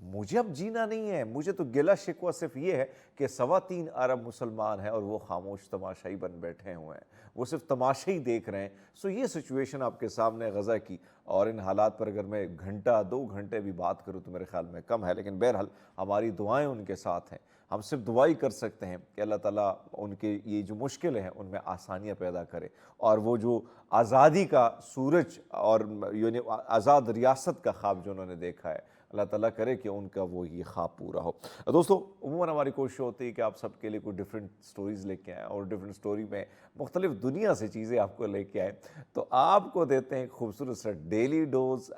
مجھے اب جینا نہیں ہے، مجھے تو گلہ شکوہ صرف یہ ہے کہ 3.25 ارب مسلمان ہیں اور وہ خاموش تماشائی بن بیٹھے ہوئے ہیں، وہ صرف تماشا ہی دیکھ رہے ہیں۔ سو یہ سچویشن آپ کے سامنے غزہ کی، اور ان حالات پر اگر میں گھنٹہ 2 گھنٹے بھی بات کروں تو میرے خیال میں کم ہے، لیکن بہرحال ہماری دعائیں ان کے ساتھ ہیں۔ ہم صرف دعائی کر سکتے ہیں کہ اللہ تعالیٰ ان کے یہ جو مشکلیں ہیں ان میں آسانیاں پیدا کرے، اور وہ جو آزادی کا سورج اور یعنی آزاد ریاست کا خواب جو انہوں نے دیکھا ہے، اللہ تعالیٰ کرے کہ ان کا وہ یہ خواب پورا ہو۔ دوستو، عموماً ہماری کوشش ہوتی ہے کہ آپ سب کے لیے کوئی ڈیفرنٹ سٹوریز لے کے آئیں، اور ڈیفرنٹ سٹوری میں مختلف دنیا سے چیزیں آپ کو لے کے آئیں، تو آپ کو دیتے ہیں ایک خوبصورت سا ڈیلی ڈوز،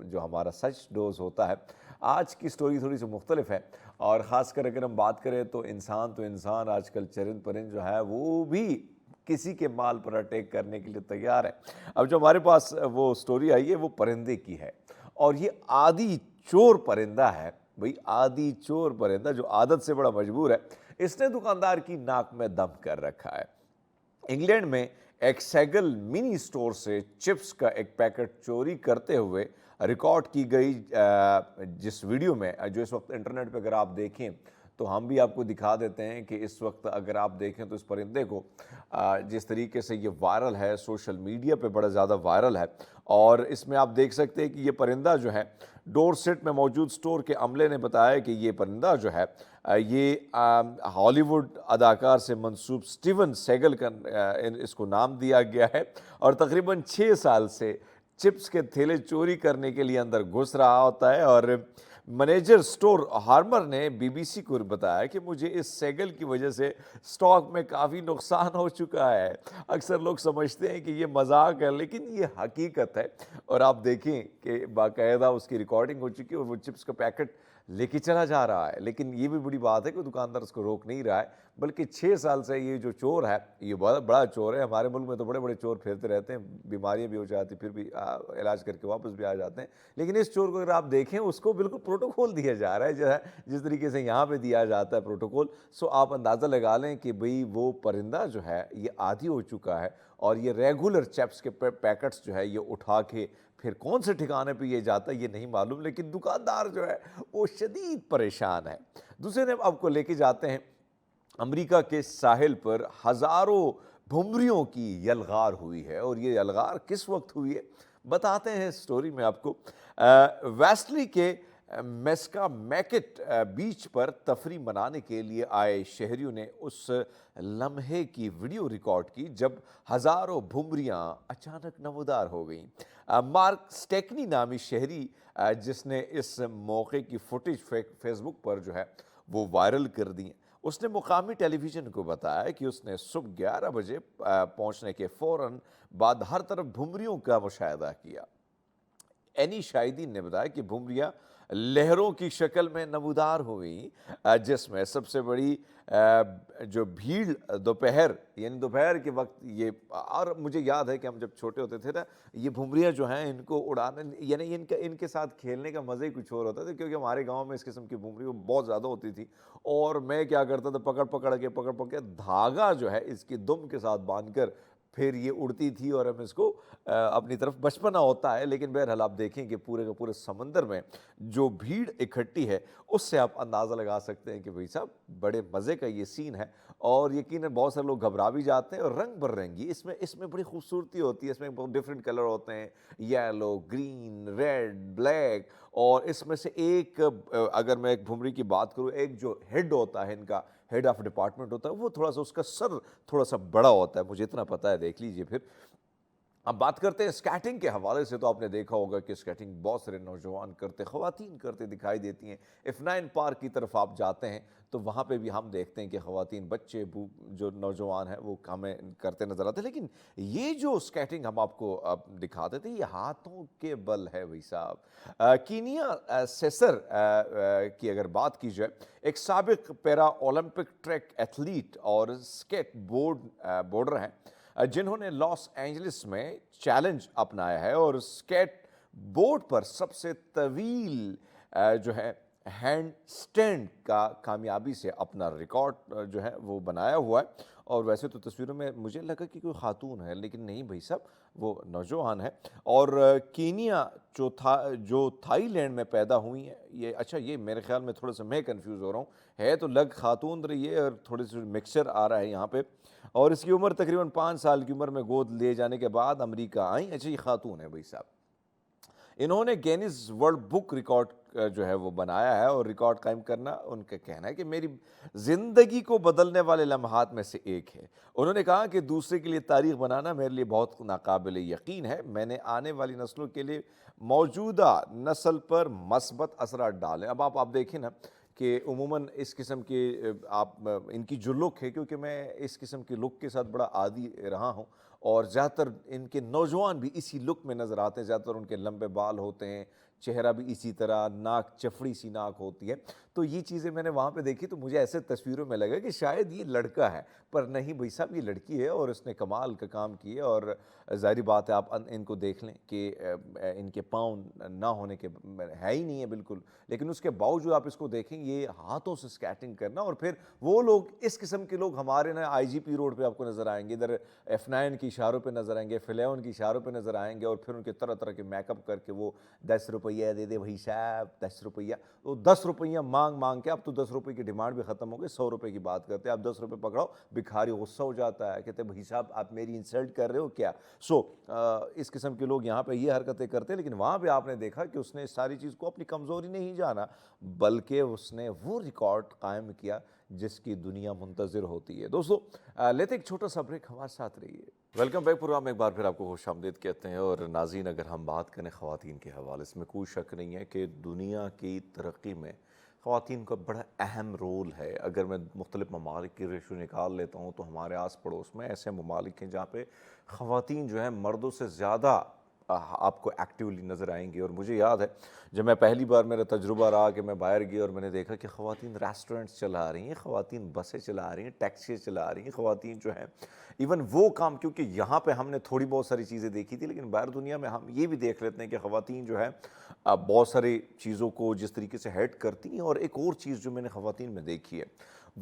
جو ہمارا سچ ڈوز ہوتا ہے۔ آج کی سٹوری تھوڑی سی مختلف ہے، اور خاص کر اگر ہم بات کریں تو انسان آج کل چرند پرند جو ہے وہ بھی کسی کے مال پر اٹیک کرنے کے لیے تیار ہے۔ اب جو ہمارے پاس وہ سٹوری آئی ہے وہ پرندے کی ہے، اور یہ عادی چور پرندہ ہے، بھئی عادی چور پرندہ جو عادت سے بڑا مجبور ہے۔ اس نے دکاندار کی ناک میں دم کر رکھا ہے۔ انگلینڈ میں ایک سیگل منی سٹور سے چپس کا ایک پیکٹ چوری کرتے ہوئے ریکارڈ کی گئی جس ویڈیو میں، جو اس وقت انٹرنیٹ پہ اگر آپ دیکھیں تو ہم بھی آپ کو دکھا دیتے ہیں کہ اس وقت اگر آپ دیکھیں تو اس پرندے کو جس طریقے سے یہ وائرل ہے، سوشل میڈیا پہ بڑا زیادہ وائرل ہے، اور اس میں آپ دیکھ سکتے ہیں کہ یہ پرندہ جو ہے، ڈورسیٹ میں موجود سٹور کے عملے نے بتایا کہ یہ پرندہ جو ہے یہ ہالی ووڈ اداکار سے منسوب سٹیون سیگل کا اس کو نام دیا گیا ہے، اور تقریباً 6 سال سے چپس کے تھیلے چوری کرنے کے لیے اندر گھس رہا ہوتا ہے۔ اور منیجر سٹور ہارمر نے بی بی سی کو بتایا کہ مجھے اس سیگل کی وجہ سے سٹاک میں کافی نقصان ہو چکا ہے۔ اکثر لوگ سمجھتے ہیں کہ یہ مذاق ہے، لیکن یہ حقیقت ہے، اور آپ دیکھیں کہ باقاعدہ اس کی ریکارڈنگ ہو چکی ہے اور وہ چپس کا پیکٹ لے کے چلا جا رہا ہے۔ لیکن یہ بھی بڑی بات ہے کہ دکاندار اس کو روک نہیں رہا ہے، بلکہ 6 سال سے یہ جو چور ہے، یہ بہت بڑا چور ہے۔ ہمارے ملک میں تو بڑے بڑے چور پھرتے رہتے ہیں، بیماریاں بھی ہو جاتی، پھر بھی علاج کر کے واپس بھی آ جاتے ہیں، لیکن اس چور کو اگر آپ دیکھیں اس کو بالکل پروٹوکول دیا جا رہا ہے، جس طریقے سے یہاں پہ دیا جاتا ہے پروٹوکول۔ سو آپ اندازہ لگا لیں کہ بھئی وہ پرندہ جو ہے یہ عادی ہو چکا ہے، اور یہ ریگولر چپس کے پیکٹس جو ہے یہ اٹھا کے پھر کون سے ٹھکانے پہ یہ جاتا ہے یہ نہیں معلوم، لیکن دکاندار جو ہے وہ شدید پریشان ہے۔ دوسرے دن آپ کو لے کے جاتے ہیں امریکہ کے ساحل پر، ہزاروں بھمریوں کی یلغار ہوئی ہے، اور یہ یلغار کس وقت ہوئی ہے بتاتے ہیں سٹوری میں آپ کو۔ ویسٹلی کے میسکا میکٹ بیچ پر تفریح منانے کے لیے آئے شہریوں نے اس لمحے کی ویڈیو ریکارڈ کی جب ہزاروں بھمریاں اچانک نمودار ہو گئیں۔ مارک سٹیکنی نامی شہری جس نے اس موقع کی فوٹیج فیس بک پر جو ہے وہ وائرل کر دی، اس نے مقامی ٹیلی ویژن کو بتایا کہ اس نے صبح 11 بجے پہنچنے کے فوراً بعد ہر طرف بھمریوں کا مشاہدہ کیا۔ اینی شاہدین نے بتایا کہ بھمریاں لہروں کی شکل میں نمودار ہوئیں، جس میں سب سے بڑی جو بھیڑ دوپہر کے وقت یہ، اور مجھے یاد ہے کہ ہم جب چھوٹے ہوتے تھے نا، یہ بھمریاں جو ہیں ان کو اڑانا، یعنی ان کے ساتھ کھیلنے کا مزہ ہی کچھ اور ہوتا تھا، کیونکہ ہمارے گاؤں میں اس قسم کی بھمری بہت زیادہ ہوتی تھی، اور میں کیا کرتا تھا، پکڑ کے دھاگا جو ہے اس کی دم کے ساتھ باندھ کر پھر یہ اڑتی تھی، اور ہم اس کو اپنی طرف بچپنا ہوتا ہے، لیکن بہرحال آپ دیکھیں کہ پورے کے پورے سمندر میں جو بھیڑ اکٹھی ہے اس سے آپ اندازہ لگا سکتے ہیں کہ بھائی صاحب بڑے مزے کا یہ سین ہے، اور یقیناً بہت سارے لوگ گھبرا بھی جاتے ہیں، اور رنگ برنگی اس میں بڑی خوبصورتی ہوتی ہے، اس میں بہت ڈفرینٹ کلر ہوتے ہیں، یلو، گرین، ریڈ، بلیک، اور اس میں سے ایک اگر میں ایک بھمری کی بات کروں، ایک جو ہیڈ ہوتا ہے ان کا، ہیڈ آف ڈپارٹمنٹ ہوتا ہے، وہ تھوڑا سا اس کا سر تھوڑا سا بڑا ہوتا ہے، مجھے اتنا پتہ ہے، دیکھ لیجئے پھر۔ اب بات کرتے ہیں سکیٹنگ کے حوالے سے، تو آپ نے دیکھا ہوگا کہ سکیٹنگ بہت سارے نوجوان کرتے، خواتین کرتے دکھائی دیتی ہیں۔ F9 پارک کی طرف آپ جاتے ہیں تو وہاں پہ بھی ہم دیکھتے ہیں کہ خواتین، بچے، جو نوجوان ہیں وہ ہمیں کرتے نظر آتے ہیں، لیکن یہ جو سکیٹنگ ہم آپ کو دکھاتے تھے یہ ہاتھوں کے بل ہے بھائی صاحب۔ کینیا سیسر کی اگر بات کی جائے، ایک سابق پیرا اولمپک ٹریک ایتھلیٹ اور سکیٹ بورڈر ہیں جنہوں نے لاس اینجلس میں چیلنج اپنایا ہے، اور سکیٹ بورڈ پر سب سے طویل جو ہے ہینڈ سٹینڈ کا کامیابی سے اپنا ریکارڈ جو ہے وہ بنایا ہوا ہے، اور ویسے تو تصویروں میں مجھے لگا کہ کوئی خاتون ہے، لیکن نہیں بھائی صاحب وہ نوجوان ہے۔ اور کینیا جو تھائی لینڈ میں پیدا ہوئی ہیں، یہ اچھا یہ میرے خیال میں تھوڑا سا میں کنفیوز ہو رہا ہوں، ہے تو لگ خاتون رہی ہے اور تھوڑی سی مکسچر آ رہا ہے یہاں پہ، اور اس کی عمر تقریباً 5 سال کی عمر میں گود لے جانے کے بعد امریکہ آئیں۔ اچھا یہ خاتون ہے بھائی صاحب، انہوں نے گینیز ورلڈ بک ریکارڈ جو ہے وہ بنایا ہے، اور ریکارڈ قائم کرنا ان کا کہنا ہے کہ میری زندگی کو بدلنے والے لمحات میں سے ایک ہے۔ انہوں نے کہا کہ دوسرے کے لیے تاریخ بنانا میرے لیے بہت ناقابل یقین ہے، میں نے آنے والی نسلوں کے لیے موجودہ نسل پر مثبت اثرات ڈالے۔ اب آپ دیکھیں نا کہ عموماً اس قسم کے ان کی جو لک ہے، کیونکہ میں اس قسم کی لک کے ساتھ بڑا عادی رہا ہوں، اور زیادہ تر ان کے نوجوان بھی اسی لک میں نظر آتے ہیں، زیادہ تر ان کے لمبے بال ہوتے ہیں، چہرہ بھی اسی طرح، ناک چفڑی سی ناک ہوتی ہے۔ تو یہ چیزیں میں نے وہاں پہ دیکھی تو مجھے ایسے تصویروں میں لگا کہ شاید یہ لڑکا ہے، پر نہیں بھائی صاحب یہ لڑکی ہے، اور اس نے کمال کا کام کیا۔ اور ظاہری بات ہے آپ ان کو دیکھ لیں کہ ان کے پاؤں نہ ہونے کے ہے ہی نہیں ہے بالکل، لیکن اس کے باوجود آپ اس کو دیکھیں یہ ہاتھوں سے سکیٹنگ کرنا، اور پھر وہ لوگ اس قسم کے لوگ ہمارے نا آئی جی پی روڈ پہ آپ کو نظر آئیں گے، ادھر F9 کی اشاروں پہ نظر آئیں گے، F11 کی اشاروں پہ نظر آئیں گے، اور پھر ان کے طرح طرح کے میک اپ کر کے وہ 10 روپیہ دے دے بھائی صاحب 10 روپیہ، وہ 10 روپیہ مانگ کے، اب تو 10 روپے کی ڈیمانڈ بھی ختم ہو گئی، 100 روپے کی بات کرتے ہیں، آپ 10 روپے پکڑاؤ، بھکاری غصہ ہو جاتا ہے، کہتے ہیں بھائی صاحب آپ میری انسلٹ کر رہے ہو کیا؟ اس قسم کے لوگ یہاں پہ یہ حرکتیں کرتے ہیں، لیکن وہاں پہ آپ نے دیکھا کہ اس نے اس ساری چیز کو اپنی کمزوری نہیں جانا، بلکہ اس نے وہ ریکارڈ قائم کیا جس کی دنیا منتظر ہوتی ہے۔ دوستو لیتے ایک چھوٹا سا بریک، ہمارے ساتھ رہیے۔ ویلکم بیک پروگرام میں ایک بار پھر آپ کو خوش آمدید کہتے ہیں۔ اور ناظرین اگر ہم بات کریں خواتین کے حوالے سے، میں کوئی شک نہیں ہے کہ دنیا کی ترقی میں خواتین کا بڑا اہم رول ہے۔ اگر میں مختلف ممالک کی ریشو نکال لیتا ہوں تو ہمارے آس پڑوس میں ایسے ممالک ہیں جہاں پہ خواتین جو ہیں مردوں سے زیادہ آپ کو ایکٹیولی نظر آئیں گی۔ اور مجھے یاد ہے جب میں پہلی بار میرا تجربہ رہا کہ میں باہر گیا اور میں نے دیکھا کہ خواتین ریسٹورنٹس چلا رہی ہیں، خواتین بسیں چلا رہی ہیں، ٹیکسی چلا رہی ہیں، خواتین جو ہیں ایون وہ کام، کیونکہ یہاں پہ ہم نے تھوڑی بہت ساری چیزیں دیکھی تھی، لیکن باہر دنیا میں ہم یہ بھی دیکھ لیتے ہیں کہ خواتین جو ہے بہت ساری چیزوں کو جس طریقے سے ہیڈ کرتی ہیں۔ اور ایک اور چیز جو میں نے خواتین میں دیکھی ہے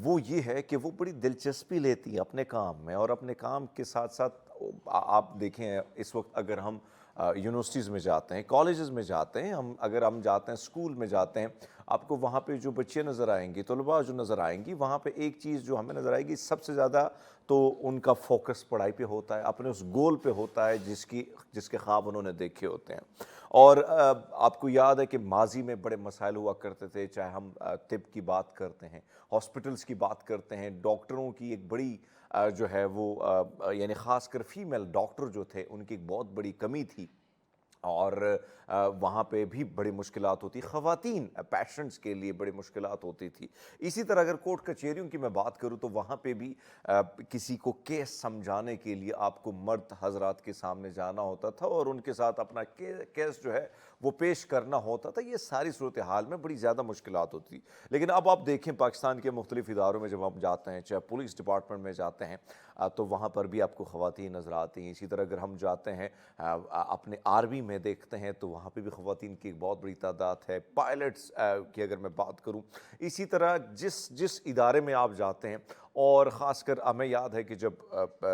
وہ یہ ہے کہ وہ بڑی دلچسپی لیتی ہیں اپنے کام میں، اور اپنے کام کے ساتھ ساتھ آپ دیکھیں اس وقت اگر ہم یونیورسٹیز میں جاتے ہیں، کالجز میں جاتے ہیں، اگر ہم جاتے ہیں اسکول میں جاتے ہیں، آپ کو وہاں پہ جو بچے نظر آئیں گے، طلباء جو نظر آئیں گی، وہاں پہ ایک چیز جو ہمیں نظر آئے گی سب سے زیادہ تو ان کا فوکس پڑھائی پہ ہوتا ہے، اپنے اس گول پہ ہوتا ہے جس کے خواب انہوں نے دیکھے ہوتے ہیں۔ اور آپ کو یاد ہے کہ ماضی میں بڑے مسائل ہوا کرتے تھے، چاہے ہم طب کی بات کرتے ہیں، ہاسپٹلز کی بات کرتے ہیں، ڈاکٹروں کی ایک بڑی جو ہے وہ یعنی خاص کر فیمیل ڈاکٹر جو تھے ان کی ایک بہت بڑی کمی تھی، اور وہاں پہ بھی بڑی مشکلات ہوتی، خواتین پیشنٹس کے لیے بڑی مشکلات ہوتی تھی۔ اسی طرح اگر کورٹ کچہریوں کی میں بات کروں تو وہاں پہ بھی کسی کو کیس سمجھانے کے لیے آپ کو مرد حضرات کے سامنے جانا ہوتا تھا اور ان کے ساتھ اپنا کیس جو ہے وہ پیش کرنا ہوتا تھا۔ یہ ساری صورتحال میں بڑی زیادہ مشکلات ہوتی، لیکن اب آپ دیکھیں پاکستان کے مختلف اداروں میں جب آپ جاتے ہیں، چاہے پولیس ڈپارٹمنٹ میں جاتے ہیں تو وہاں پر بھی آپ کو خواتین نظر آتی ہیں۔ اسی طرح اگر ہم جاتے ہیں اپنے آرمی میں دیکھتے ہیں تو وہاں پہ بھی خواتین کی ایک بہت بڑی تعداد ہے۔ پائلٹس کی اگر میں بات کروں، اسی طرح جس ادارے میں آپ جاتے ہیں، اور خاص کر ہمیں یاد ہے کہ جب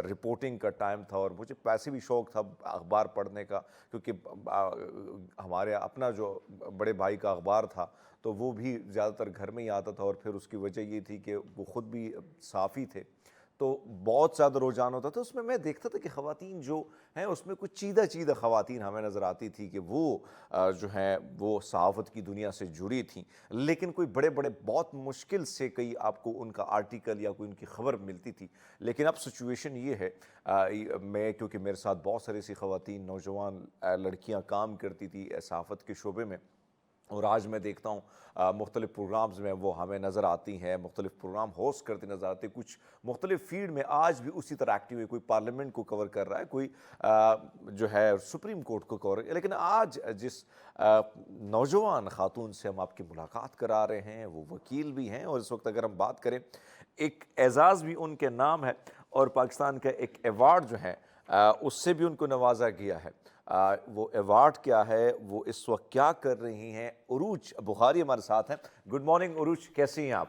رپورٹنگ کا ٹائم تھا اور مجھے ویسے بھی شوق تھا اخبار پڑھنے کا، کیونکہ ہمارے اپنا جو بڑے بھائی کا اخبار تھا تو وہ بھی زیادہ تر گھر میں ہی آتا تھا، اور پھر اس کی وجہ یہ تھی کہ وہ خود بھی صحافی تھے تو بہت زیادہ رجحان ہوتا تھا۔ اس میں دیکھتا تھا کہ خواتین جو ہیں اس میں کچھ چیدہ خواتین ہمیں نظر آتی تھی کہ وہ جو ہیں وہ صحافت کی دنیا سے جڑی تھیں، لیکن کوئی بڑے بہت مشکل سے کئی آپ کو ان کا آرٹیکل یا کوئی ان کی خبر ملتی تھی۔ لیکن اب سچویشن یہ ہے، کیونکہ میرے ساتھ بہت ساری ایسی خواتین نوجوان لڑکیاں کام کرتی تھی صحافت کے شعبے میں، اور آج میں دیکھتا ہوں مختلف پروگرامز میں وہ ہمیں نظر آتی ہیں، مختلف پروگرام ہوسٹ کرتے نظر آتے ہیں، کچھ مختلف فیلڈ میں آج بھی اسی طرح ایکٹیو ہے، کوئی پارلیمنٹ کو کور کر رہا ہے، کوئی جو ہے سپریم کورٹ کو کور۔ لیکن آج جس نوجوان خاتون سے ہم آپ کی ملاقات کرا رہے ہیں وہ وکیل بھی ہیں، اور اس وقت اگر ہم بات کریں ایک اعزاز بھی ان کے نام ہے، اور پاکستان کا ایک ایوارڈ جو ہے اس سے بھی ان کو نوازا گیا ہے۔ وہ ایوارڈ کیا ہے، وہ اس وقت کیا کر رہی ہیں؟ عروج بخاری ہمارے ساتھ ہیں۔ گڈ مارننگ عروج، کیسی ہیں آپ؟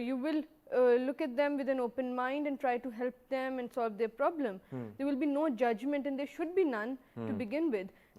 you will look at them with an open mind and try to help them and solve their problem. There will be no judgment and there should be none to begin with.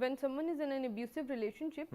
when someone is in an abusive relationship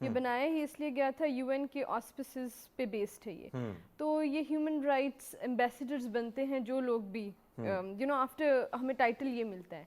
یہ بنایا ہی اس لیے گیا تھا UN کے آسپسز پہ based ہے یہ. تو یہ ہیومن رائٹس ایمبیسیڈرز بنتے ہیں جو لوگ بھی آفٹر ہمیں ٹائٹل یہ ملتا ہے.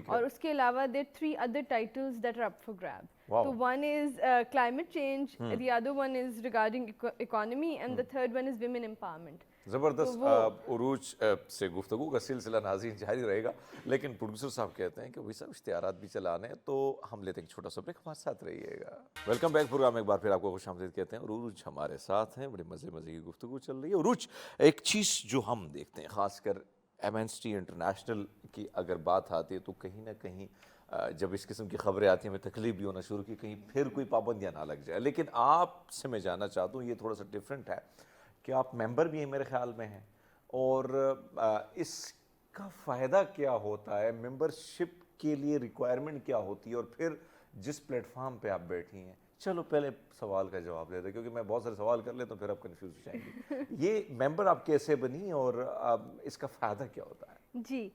اور اس کے علاوہ there are 3 other titles that are up for grab. So one is climate change, the other one is regarding economy, and the third one is women empowerment. زبردست. عروج سے گفتگو کا سلسلہ ناظرین جاری رہے گا، لیکن پروڈیوسر صاحب کہتے ہیں کہ وہی صاحب اشتہارات بھی چلانے ہیں، تو ہم لیتے ہیں چھوٹا سا بریک، ہمارے ساتھ رہیے گا. ویلکم بیک پروگرام میں ایک بار پھر آپ کو خوش آمدید کہتے ہیں. عروج ہمارے ساتھ ہیں، بڑے مزے کی گفتگو چل رہی ہے. عروج، ایک چیز جو ہم دیکھتے ہیں خاص کر ایمنسٹی انٹرنیشنل کی اگر بات آتی ہے تو کہیں نہ کہیں جب اس قسم کی خبریں آتی ہیں ہمیں تکلیف بھی ہونا شروع کی، کہیں پھر کوئی پابندیاں نہ لگ جائے. لیکن آپ سے میں جاننا چاہتا ہوں، یہ تھوڑا سا ڈیفرنٹ ہے کہ آپ ممبر بھی ہیں میرے خیال میں ہیں، اور اس کا فائدہ کیا ہوتا ہے، ممبرشپ کے لیے ریکوائرمنٹ کیا ہوتی ہے، اور پھر جس پلیٹ فارم پہ آپ بیٹھی ہیں. چلو پہلے سوال کا جواب دے دیں، کیونکہ میں بہت سارے سوال کر لیتا ہوں پھر آپ کنفیوز ہو جائیں گے. یہ ممبر آپ کیسے بنی اور اس کا فائدہ کیا ہوتا ہے؟ جی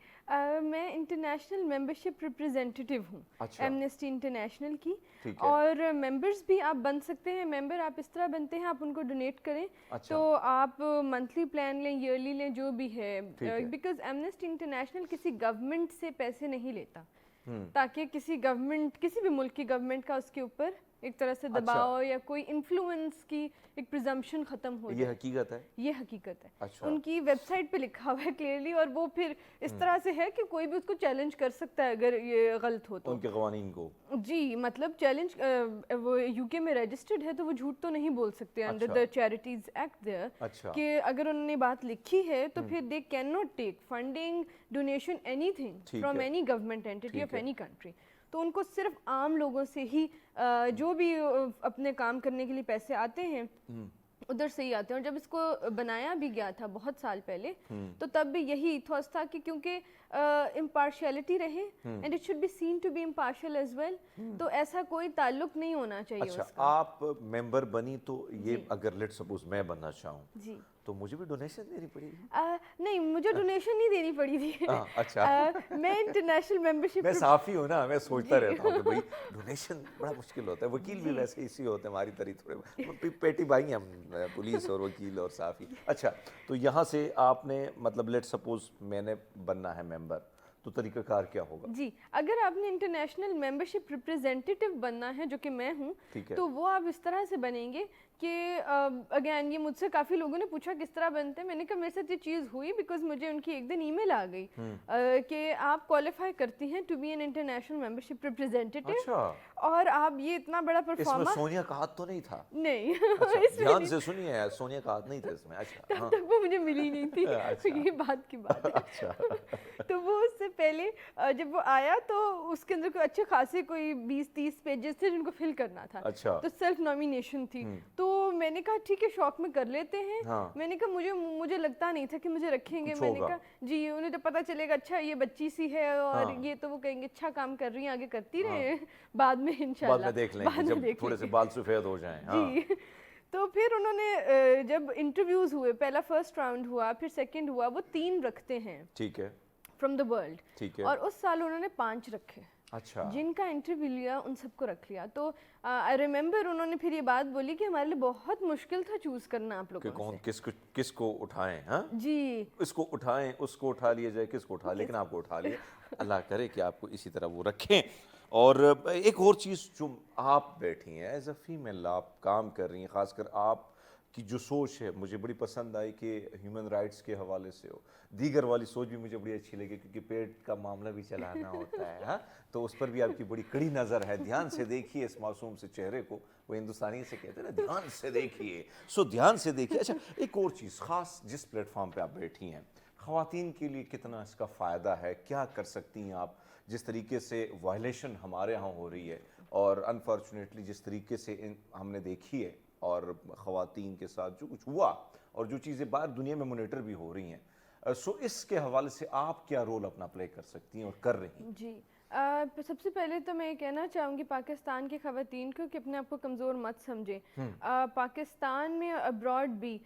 میں انٹرنیشنل ممبرشپ ریپرزینٹیو ہوں ایمنسٹی انٹرنیشنل کی، اور ممبرس بھی آپ بن سکتے ہیں. ممبر آپ اس طرح بنتے ہیں، آپ ان کو ڈونیٹ کریں، تو آپ منتھلی پلان لیں، ایئرلی لیں، جو بھی ہے، بیکاز ایمنسٹی انٹرنیشنل کسی گورنمنٹ سے پیسے نہیں لیتا، تاکہ کسی گورنمنٹ، کسی بھی ملک کی گورنمنٹ کا اس کے اوپر ایک طرح سے دباؤ یا کوئی انفلوئنس کی ایک پرزمپشن ختم ہو جائے. یہ حقیقت ہے، یہ حقیقت ہے. ان کی ویب سائٹ پہ لکھا ہوا ہے کلیئرلی، اور وہ پھر اس طرح سے ہے کہ کوئی بھی اس کو چیلنج کر سکتا ہے اگر یہ غلط ہو تو. ان کے قوانین کو جی مطلب چیلنج، وہ UK میں رجسٹرڈ ہے تو وہ جھوٹ تو نہیں بول سکتے under the Charities Act there, کہ اگر انہوں نے بات لکھی ہے تو پھر they can not take funding, donation, anything from any government entity of any country. تو ان کو صرف عام لوگوں سے ہی جو بھی اپنے کام کرنے کے لیے پیسے آتے ہیں ادھر سے ہی آتے ہیں. اور جب اس کو بنایا بھی گیا تھا بہت سال پہلے، تو تب بھی یہی ایتھوس تھا کہ کیونکہ امپارشیلٹی رہے، and it should be seen to be impartial as well, تو ایسا کوئی تعلق نہیں ہونا چاہیے. اچھا، آپ ممبر بنی تو یہ اگر لیٹ سپوز میں بننا چاہوں جی تو مجھے بھی ڈونیشن دینی پڑے گی؟ نہیں، مجھے ڈونیشن نہیں دینی پڑی تھی. اچھا، میں انٹرنیشنل ممبرشپ، میں صحافی ہوں نا، میں سوچتا رہتا ہوں کہ بھائی ڈونیشن بڑا مشکل ہوتا ہے. وکیل بھی ویسے اسی ہوتے ہیں ہماری طرح، تھوڑے پیٹی بھائی ہم، پولیس اور وکیل اور صحافی. اچھا، تو یہاں سے آپ نے مطلب لیٹ سپوز میں نے بننا ہے ممبر، تو طریقہ کار کیا ہوگا؟ جی اگر آپ نے انٹرنیشنل ممبرشپ ریپرزینٹیو بننا ہے، جو کہ میں ہوں، تو وہ آپ اس طرح سے بنیں گے کہ اگین یہ مجھ سے کافی لوگوں نے پوچھا کس طرح بنتے ہیں. میں نے کہا میرے ساتھ یہ چیز ہوئی بیکاز مجھے ان کی ایک دن ای میل آ گئی کہ آپ کوالیفائی کرتی ہیں to be an international membership representative, اور آپ یہ اتنا بڑا پرفارمر. اس میں سونیا کا ہاتھ تو نہیں تھا؟ نہیں، دھیان سے سنیے، سونیا کا ہاتھ نہیں تھا اس میں. اچھا، تب تک وہ مجھے ملی نہیں تھی، یہ بات کی بات ہے. تو وہ اس سے پہلے جب وہ آیا تو اس کے اندر کوئی اچھے خاصے کوئی 20-30 پیجز تھے جن کو فل کرنا تھا. تو سیلف نامینیشن تھی. تو میں نے کہا ٹھیک ہے، شوق میں کر لیتے ہیں. میں نے کہا مجھے لگتا نہیں تھا کہ مجھے رکھیں گے. میں نے کہا جی، انہیں تو پتہ چلے گا اچھا یہ بچی سی ہے، اور یہ تو وہ کہیں گے اچھا کام کر رہی ہیں، آگے کرتی رہے، بعد میں انشاءاللہ بعد میں دیکھ لیں گے جب تھوڑے سے بال سفید ہو جائیں. جی. تو پھر انہوں نے جب انٹرویوز ہوئے، پہلا فرسٹ راؤنڈ ہوا، پھر سیکنڈ ہوا، وہ 3 رکھتے ہیں ٹھیک ہے فرام دا ورلڈ، اور اس سال انہوں نے 5 رکھے. اچھا، جن کا انٹرویو لیا ان سب کو رکھ لیا. تو آئی ریمبر انہوں نے پھر یہ بات بولی کہ ہمارے لیے بہت مشکل تھا چوز کرنا آپ لوگوں کہ کون کس کو اٹھائیں. ہاں جی، اس کو اٹھائیں، اس کو اٹھا لیا جائے، کس کو اٹھا، لیکن آپ کو اٹھا لیا. اللہ کرے کہ آپ کو اسی طرح وہ رکھیں. اور ایک اور چیز، جو آپ بیٹھی ہیں ایز اے فیمیل، آپ کام کر رہی ہیں، خاص کر آپ کی جو سوچ ہے مجھے بڑی پسند آئی کہ ہیومن رائٹس کے حوالے سے ہو. دیگر والی سوچ بھی مجھے بڑی اچھی لگی، کیونکہ پیٹ کا معاملہ بھی چلانا ہوتا ہے. ہاں، تو اس پر بھی آپ کی بڑی کڑی نظر ہے. دھیان سے دیکھیے اس معصوم سے چہرے کو، وہ ہندوستانی سے کہتے ہیں نا، دھیان سے دیکھیے. دھیان سے دیکھیے. اچھا، ایک اور چیز، خاص جس پلیٹ فارم پہ آپ بیٹھی ہیں، خواتین کے لیے کتنا اس کا فائدہ ہے، کیا کر سکتی ہیں آپ؟ جس طریقے سے وائلیشن ہمارے ہاں ہو رہی ہے، اور انفارچونیٹلی جس طریقے سے ہم نے دیکھی ہے، اور خواتین کے ساتھ جو کچھ ہوا، اور جو چیزیں باہر دنیا میں مانیٹر بھی ہو رہی ہیں، اس کے حوالے سے آپ کیا رول اپنا پلے کر سکتی ہیں اور کر رہی ہیں؟ جی سب سے پہلے تو میں یہ کہنا چاہوں گی پاکستان کی خواتین کو کہ اپنے آپ کو کمزور مت سمجھیں. پاکستان میں ابراڈ بھی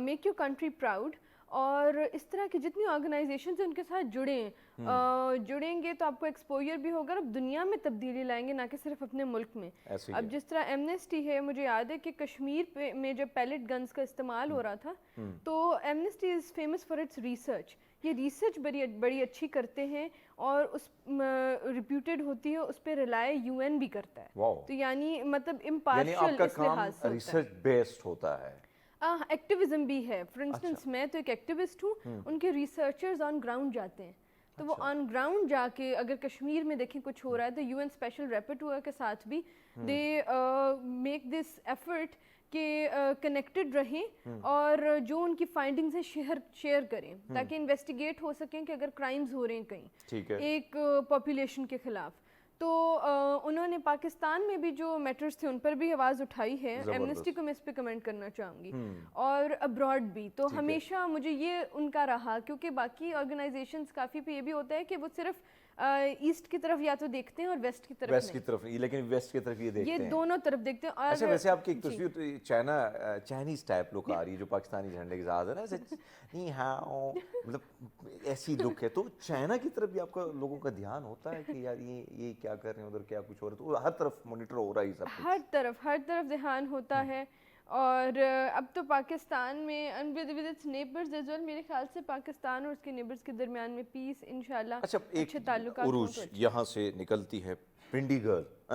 میک یور کنٹری پراؤڈ، اور اس طرح کی جتنی آرگنائزیشنز ہیں ان کے ساتھ جڑیں گے تو آپ کو ایکسپوجر بھی ہوگا اور اب دنیا میں تبدیلی لائیں گے، نہ کہ صرف اپنے ملک میں. اب جس طرح ایمنیسٹی ہے، مجھے یاد ہے کہ کشمیر میں جب پیلٹ گنز کا استعمال ہو رہا تھا تو Amnesty is famous for its research. یہ ریسرچ بڑی اچھی کرتے ہیں اور اس ریپیوٹیڈ ہوتی ہے، اس پہ ریلائے UN بھی کرتا ہے. تو یعنی مطلب امپارشل اس لحاظ سے ریسرچ بیسڈ ہوتا ہے. ایکٹیویزم بھی ہے. فار انسٹنس میں تو ایک ایکٹیوسٹ ہوں، ان کے ریسرچرز آن گراؤنڈ جاتے ہیں تو وہ آن گراؤنڈ جا کے اگر کشمیر میں دیکھیں کچھ ہو رہا ہے تو UN اسپیشل ریپورٹر کے ساتھ بھی دے میک دس ایفرٹ کہ کنیکٹڈ رہیں اور جو ان کی فائنڈنگز ہیں شیئر کریں تاکہ انویسٹیگیٹ ہو سکیں کہ اگر کرائمز ہو رہے ہیں کہیں ایک پاپولیشن کے خلاف. تو انہوں نے پاکستان میں بھی جو میٹرز تھے ان پر بھی آواز اٹھائی ہے. ایمنسٹی کو میں اس پہ کمنٹ کرنا چاہوں گی اور ابراڈ بھی. تو ہمیشہ مجھے یہ ان کا رہا، کیونکہ باقی آرگنائزیشنز کافی پہ یہ بھی ہوتا ہے کہ وہ صرف ایسٹ کی طرف یا تو دیکھتے ہیں اور ویسٹ کی طرف لیکن ویسٹ کی طرف یہ دیکھتے ہیں، یہ دونوں طرف دیکھتے ہیں. اچھا ویسے آپ کی ایک تصویر چائنیز ٹائپ لک آ رہی ہے جو پاکستانی جھنڈے کے ساتھ ہے نا، نہیں ہاں مطلب ایسی لک ہے. تو چائنا کی طرف بھی آپ کا لوگوں کا دھیان ہوتا ہے کہ یار یہ کیا کر رہے ہیں، ادھر کیا کچھ ہو رہا ہے؟ تو ہر طرف مانیٹر ہو رہا ہے سب کچھ، ہر طرف دھیان ہوتا ہے. اور اب تو پاکستان میں with its neighbours as well, میرے خیال سے پاکستان اور اس کے نیبرز کے درمیان میں پیس انشاءاللہ اچھے تعلقات ہوں. عروج یہاں سے نکلتی ہے پنڈی گرل.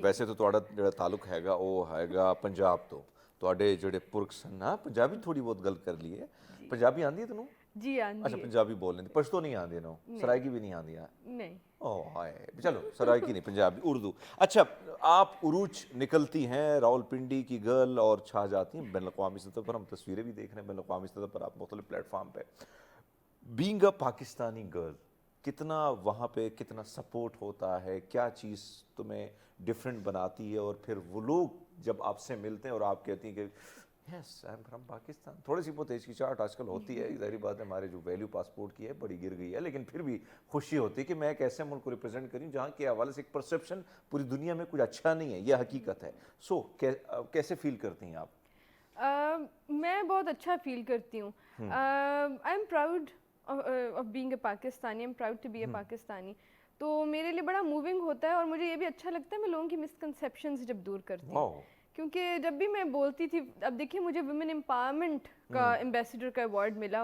ویسے تو تہاڈا جڑا تعلق ہے گا وہ ہے گا پنجاب تو تہاڈے جڑے پرکھ سن نا پنجابی تھوڑی بہت گل کر لی ہے. پنجابی آندی ہے تینوں؟ جی آندی. اچھا پنجابی بول لیں، پشتو نہیں آندی نو، سرائکی بھی نہیں آندی؟ نہیں. اوہ ہائے، چلو سرائکی نہیں، پنجابی، اردو. اچھا آپ عروج نکلتی ہیں راول پنڈی کی گرل اور چھا جاتی ہیں بین الاقوامی سطح پر. ہم تصویریں بھی دیکھ رہے ہیں بین الاقوامی سطح پر آپ مختلف پلیٹ فارم پہ. بینگ اے پاکستانی گرل، کتنا وہاں پہ کتنا سپورٹ ہوتا ہے؟ کیا چیز تمہیں ڈفرینٹ بناتی ہے؟ اور پھر وہ لوگ جب آپ سے ملتے ہیں اور آپ کہتی ہیں کہ یس آئی ایم فرام پاکستان، تھوڑی سی بہت ایج کی چاٹ آج کل ہوتی ہے، ظاہری بات ہے ہمارے جو ویلیو پاسپورٹ کی ہے بڑی گر گئی ہے، لیکن پھر بھی خوشی ہوتی ہے کہ میں ایک ایسے ملک کو ریپرزینٹ کروں جہاں کے حوالے سے ایک پرسیپشن پوری دنیا میں کچھ اچھا نہیں ہے، یہ حقیقت ہے. سو کیسے فیل کرتی ہیں آپ؟ میں بہت اچھا فیل کرتی ہوں. I am proud of being a Pakistani, I am proud to be a Pakistani. تو میرے لیے بڑا موونگ ہوتا ہے اور مجھے یہ بھی اچھا لگتا ہے میں لوگوں کی مسکنسیپشنز جب دور کرتی ہوں. کیونکہ جب بھی میں بولتی تھی، اب دیکھیے مجھے ویمن امپاورمنٹ کا ایمبیسڈر کا ایوارڈ ملا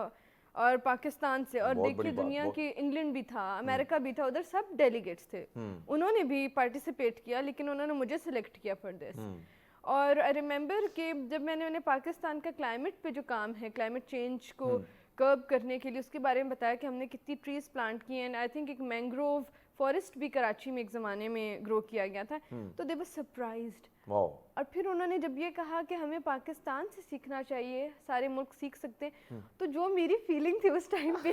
اور پاکستان سے، اور دیکھیے دنیا کے انگلینڈ بھی تھا، امریکہ بھی تھا، ادھر سب ڈیلیگیٹس تھے، انہوں نے بھی پارٹیسپیٹ کیا لیکن انہوں نے مجھے سلیکٹ کیا فار دس. اور آئی ریممبر کہ جب میں نے انہیں پاکستان کا کلائمیٹ پہ جو کام ہے، کلائمیٹ چینج کو کرب کرنے کے لیے، اس کے بارے میں بتایا کہ ہم نے کتنی ٹریز پلانٹ کی ہیں. اینڈ آئی تھنک ایک مینگروو فارسٹ بھی کراچی میں ایک زمانے میں گرو کیا گیا تھا. تو دے ور سرپرائزڈ. اور پھر انہوں نے جب یہ کہا کہ ہمیں پاکستان سے سیکھنا چاہیے، سارے ملک سیکھ سکتے ہیں، تو جو میری فیلنگ تھی اس ٹائم پہ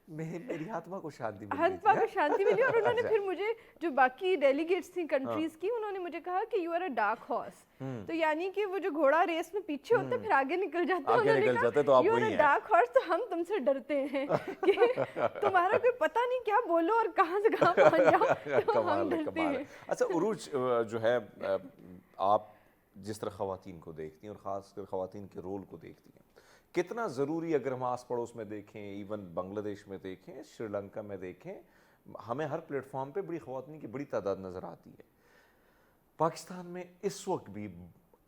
میری آتما کو شانتی ملی. اور انہوں نے پھر مجھے جو باقی ڈیلیگیٹس تھیں کنٹریز کی، انہوں نے مجھے کہا کہ you are a dark horse. تو یعنی کہ وہ جو گھوڑا ریس میں پیچھے ہوتا ہے پھر آگے نکل جاتا ہے، انہوں نے کہا you are a dark horse, تو ہم تم سے ڈرتے ہیں کہ تمہارا کوئی پتہ نہیں کیا بولو اور کہاں سے کہاں پہنچ جاؤ، تو ہم ڈرتے ہیں. اچھا عروج جو ہے، آپ جس طرح خواتین کو دیکھتی ہیں اور خاص کر خواتین کے رول کو دیکھتی ہیں، کتنا ضروری، اگر ہم آس پڑوس میں دیکھیں، ایون بنگلہ دیش میں دیکھیں، سری لنکا میں دیکھیں، ہمیں ہر پلیٹ فارم پہ بڑی خواتین کی بڑی تعداد نظر آتی ہے. پاکستان میں اس وقت بھی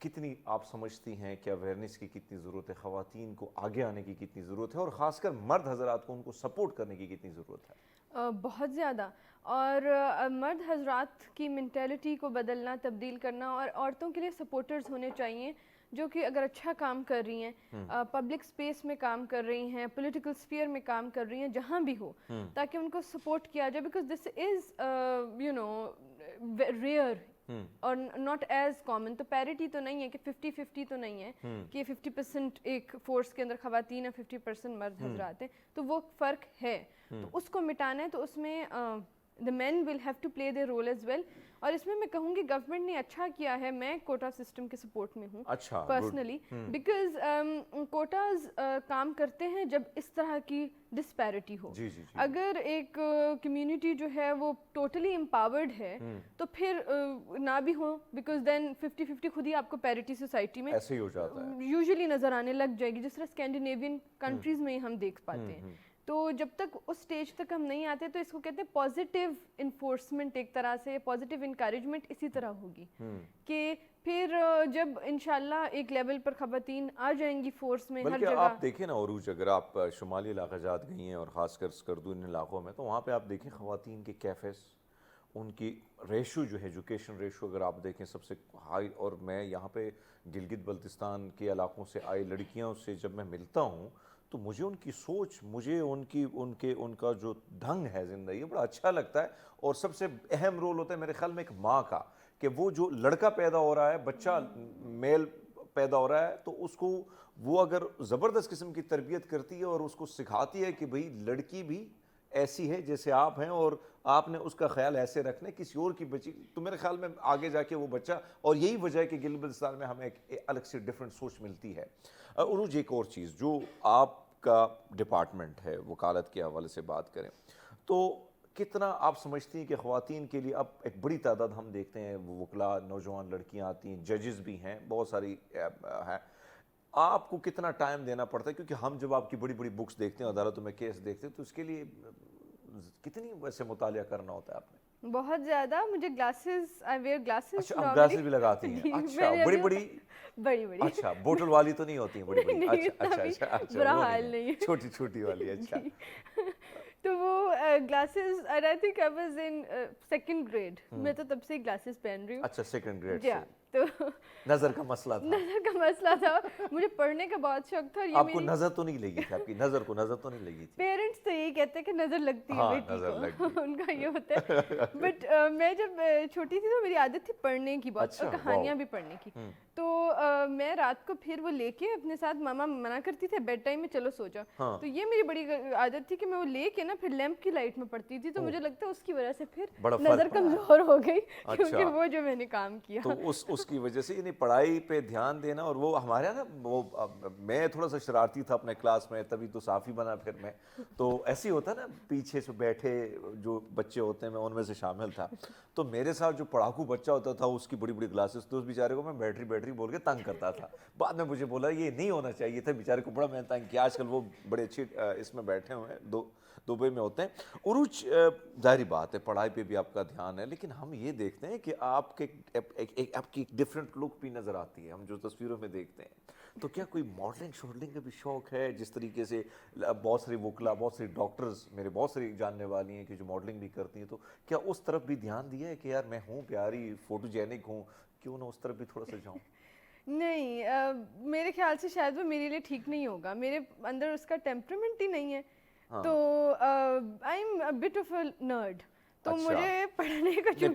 کتنی آپ سمجھتی ہیں کہ اویئرنیس کی کتنی ضرورت ہے، خواتین کو آگے آنے کی کتنی ضرورت ہے، اور خاص کر مرد حضرات کو ان کو سپورٹ کرنے کی کتنی ضرورت ہے؟ بہت زیادہ. اور مرد حضرات کی مینٹیلٹی کو بدلنا، تبدیل کرنا، اور عورتوں کے لیے سپورٹرز ہونے چاہیے جو کہ اگر اچھا کام کر رہی ہیں، پبلک سپیس میں کام کر رہی ہیں، پولیٹیکل سفیئر میں کام کر رہی ہیں، جہاں بھی ہو، تاکہ ان کو سپورٹ کیا جائے. بیکاز دس از ریئر اور ناٹ ایز کامن. تو پیرٹی تو نہیں ہے کہ 50-50 تو نہیں ہے کہ 50% ایک فورس کے اندر خواتین ہیں، 50% مرد حضرات ہیں. تو وہ فرق ہے، تو اس کو مٹانا ہے. تو اس میں the men will have to play their role as well. اور اس میں میں کہوں گی گورنمنٹ نے اچھا کیا ہے, میں کوٹا سسٹم کے سپورٹ میں ہوں اچھا پرسنلی, بیکاز کوٹاز کام کرتے ہیں جب اس طرح کی ڈسپیرٹی ہو. اگر ایک کمیونٹی جو ہے وہ ٹوٹلی امپاورڈ ہے تو پھر نہ بھی ہو, بیکاز دین 50-50 خود ہی آپ کو پیرٹی سوسائٹی میں ایسے ہی ہو جاتا ہے, یوزلی نظر آنے لگ جائے گی, جس طرح اسکینڈینیوین کنٹریز میں ہم دیکھ پاتے ہیں. تو جب تک اس سٹیج تک ہم نہیں آتے تو اس کو کہتے ہیں پازیٹیو انفورسمنٹ, ایک طرح سے پازیٹیو انکریجمنٹ اسی طرح ہوگی کہ پھر جب انشاءاللہ ایک لیول پر خواتین آ جائیں گی فورس میں ہر بلکہ جگہ. آپ دیکھیں نا عروج, اگر آپ شمالی علاقہ جات گئی ہیں اور خاص کر سکردو علاقوں میں, تو وہاں پہ آپ دیکھیں خواتین کے کیفیز, ان کی ریشو جو ہے ایجوکیشن ریشو اگر آپ دیکھیں سب سے ہائی. اور میں یہاں پہ گلگت بلتستان کے علاقوں سے آئی لڑکیوں سے جب میں ملتا ہوں تو مجھے ان کی سوچ, مجھے ان کا جو ڈھنگ ہے زندگی بڑا اچھا لگتا ہے. اور سب سے اہم رول ہوتا ہے میرے خیال میں ایک ماں کا, کہ وہ جو لڑکا پیدا ہو رہا ہے, بچہ میل پیدا ہو رہا ہے, تو اس کو وہ اگر زبردست قسم کی تربیت کرتی ہے اور اس کو سکھاتی ہے کہ بھئی لڑکی بھی ایسی ہے جیسے آپ ہیں اور آپ نے اس کا خیال ایسے رکھنا ہے, کسی اور کی بچی, تو میرے خیال میں آگے جا کے وہ بچہ, اور یہی وجہ ہے کہ گلگت بلتستان میں ہمیں ایک الگ سی ڈیفرنٹ سوچ ملتی ہے. عروج, ایک اور چیز جو آپ کا ڈپارٹمنٹ ہے وکالت کے حوالے سے بات کریں تو کتنا آپ سمجھتی ہیں کہ خواتین کے لیے اب ایک بڑی تعداد ہم دیکھتے ہیں وہ وکلا, نوجوان لڑکیاں آتی ہیں, ججز بھی ہیں, بہت ساری ہیں, آپ کو کتنا ٹائم دینا پڑتا ہے؟ کیونکہ ہم جب آپ کی بڑی بڑی بکس دیکھتے ہیں, عدالتوں میں کیس دیکھتے ہیں, تو اس کے لیے کتنی ویسے مطالعہ کرنا ہوتا ہے آپ نے؟ بہت زیادہ. مجھے گلاسز, آئی ویئر گلاسز. اچھا, آپ گلاسز بھی لگاتی ہیں؟ اچھا, بڑی بڑی, اچھا بوٹل والی تو نہیں ہوتی ہیں, بڑی بڑی, اچھا اچھا, برا حال نہیں, چھوٹی چھوٹی والی. اچھا, تو وہ glasses, and I think I was in second grade, میں تو تب سے ہی گلاسز پہن رہی ہوں. اچھا, سیکنڈ گریڈ سے. تو نظر کا مسئلہ تھا, نظر کا مسئلہ تھا, مجھے پڑھنے کا بہت شوق تھا. اور یہ آپ کو نظر تو نہیں لگی تھی, آپ کی نظر کو نظر تو نہیں لگی تھی؟ پیرنٹس تو یہی کہتے ہیں کہ نظر لگتی ہے بیٹی کو, ان کا یہ ہوتا ہے. بٹ میں جب چھوٹی تھی تو میری عادت تھی پڑھنے کی بہت, اور کہانیاں بھی پڑھنے کی. تو میں رات کو پھر وہ لے کے اپنے ساتھ, ماما منع کرتی تھی بیڈ ٹائم میں چلو سو جاؤ, تو یہ میری بڑی عادت تھی کہ میں وہ لے کے نا پھر لیمپ کی لائٹ میں پڑھتی تھی. تو مجھے لگتا ہے اس کی وجہ سے پھر نظر کمزور ہو گئی, کیونکہ وہ جو میں نے کام کیا, تو اس کی وجہ سے یعنی پڑھائی پہ دھیان دینا. اور وہ ہمارے نا, وہ میں تھوڑا سا شرارتی تھا اپنے کلاس میں, تبھی تو صافی بنا پھر میں, تو ایسے ہی ہوتا ہے نا, پیچھے سے بیٹھے جو بچے ہوتے ہیں میں ان میں سے شامل تھا. تو میرے ساتھ جو پڑھاکو بچہ ہوتا تھا اس کی بڑی بڑی گلاسز, تو اس بیچارے کو میں بیٹری بول کے تنگ کرتا تھا. بعد میں مجھے بولا یہ نہیں ہونا چاہیے تھا, بیچارے کو بڑا میں نے تنگ کیا. آج کل وہ بڑے اچھے اس میں بیٹھے ہوئے ہیں, دبئی میں ہوتے ہیں. عروج, ظاہری بات ہے پڑھائی پہ بھی آپ کا دھیان ہے, لیکن ہم یہ دیکھتے ہیں کہ آپ کی ایک ڈفرینٹ لک بھی نظر آتی ہے ہم جو تصویروں میں دیکھتے ہیں. تو کیا کوئی ماڈلنگ شاڈلنگ کا بھی شوق ہے؟ جس طریقے سے بہت ساری وکلا, بہت ساری ڈاکٹرز, میرے بہت ساری جاننے والی ہیں کہ جو ماڈلنگ بھی کرتی ہیں, تو کیا اس طرف بھی دھیان دیا ہے کہ یار میں ہوں پیاری, فوٹوجینک ہوں, کیوں نہ اس طرف بھی تھوڑا سا جاؤں؟ نہیں, میرے خیال سے شاید وہ میرے لیے ٹھیک نہیں ہوگا, میرے اندر اس کا ٹیمپرمنٹ ہی نہیں ہے. تو I am a but of a nerd, تو مجھے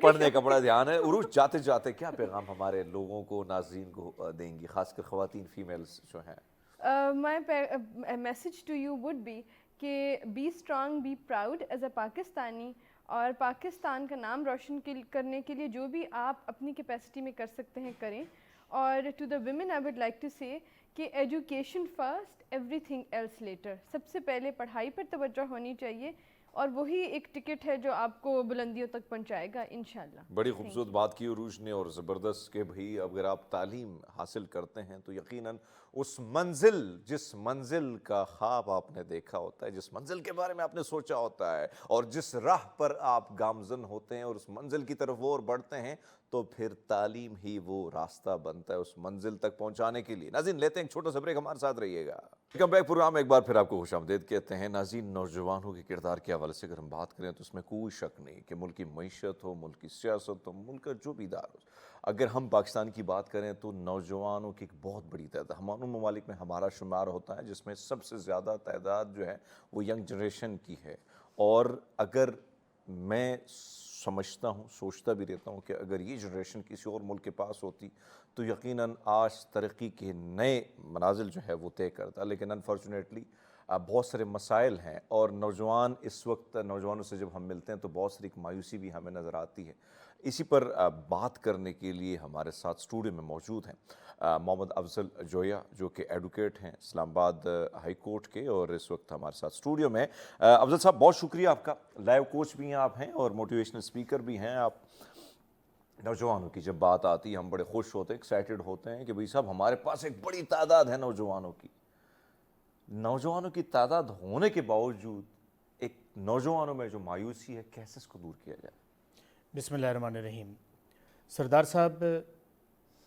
پڑھنے کا بڑا دھیان ہے. عروج, جاتے جاتے کیا پیغام ہمارے لوگوں کو, ناظرین کو دیں گی, خاص کر خواتین فیمیلز جو ہیں؟ My message to you would be کہ be strong, be proud as a Pakistani, اور پاکستان کا نام روشن کرنے کے لیے جو بھی آپ اپنی کیپیسٹی میں کر سکتے ہیں کریں. اور to the women I would like to say کہ education first, everything else later. سب سے پہلے پڑھائی پر توجہ ہونی چاہیے, اور وہی ایک ٹکٹ ہے جو آپ کو بلندیوں تک پہنچائے گا انشاءاللہ. بڑی خوبصورت بات کی عروج نے, اور زبردست کہ بھئی اگر آپ تعلیم حاصل کرتے ہیں تو یقیناً اس منزل, جس منزل کا خواب آپ نے دیکھا ہوتا ہے, جس منزل کے بارے میں آپ نے سوچا ہوتا ہے, اور جس راہ پر آپ گامزن ہوتے ہیں اور اس منزل کی طرف اور بڑھتے ہیں, تو پھر تعلیم ہی وہ راستہ بنتا ہے اس منزل تک پہنچانے کے لیے. ناظرین, لیتے ہیں ایک چھوٹا سا بریک, ہمارے ساتھ رہیے گا. ویلکم بیک پروگرام, ایک بار پھر آپ کو خوش آمدید کہتے ہیں. ناظرین, نوجوانوں کے کردار کے حوالے سے اگر ہم بات کریں تو اس میں کوئی شک نہیں کہ ملک کی معیشت ہو, ملک کی سیاست ہو, ملک کا جو بھی ادارہ ہو, اگر ہم پاکستان کی بات کریں تو نوجوانوں کی ایک بہت بڑی تعداد, ہمارے ممالک میں ہمارا شمار ہوتا ہے جس میں سب سے زیادہ تعداد جو ہے وہ ینگ جنریشن کی ہے. اور اگر میں سمجھتا ہوں, سوچتا بھی رہتا ہوں کہ اگر یہ جنریشن کسی اور ملک کے پاس ہوتی تو یقیناً آج ترقی کے نئے منازل جو ہے وہ طے کرتا. لیکن انفارچونیٹلی بہت سارے مسائل ہیں، اور نوجوان اس وقت نوجوانوں سے جب ہم ملتے ہیں تو بہت ساری ایک مایوسی بھی ہمیں نظر آتی ہے۔ اسی پر بات کرنے کے لیے ہمارے ساتھ اسٹوڈیو میں موجود ہیں محمد افضل جویا، جو کہ ایڈوکیٹ ہیں اسلام آباد ہائی کورٹ کے، اور اس وقت ہمارے ساتھ اسٹوڈیو میں۔ افضل صاحب بہت شکریہ آپ کا، لائیو کوچ بھی ہیں آپ ہیں اور موٹیویشنل اسپیکر بھی ہیں آپ۔ نوجوانوں کی جب بات آتی ہے ہم بڑے خوش ہوتے ہیں، ایکسائٹڈ ہوتے ہیں کہ بھئی صاحب ہمارے پاس ایک بڑی تعداد ہے نوجوانوں کی۔ نوجوانوں کی تعداد ہونے کے باوجود ایک نوجوانوں میں جو مایوسی ہے، کیسے اس کو دور کیا جائے؟ بسم اللہ الرحمن الرحیم۔ سردار صاحب،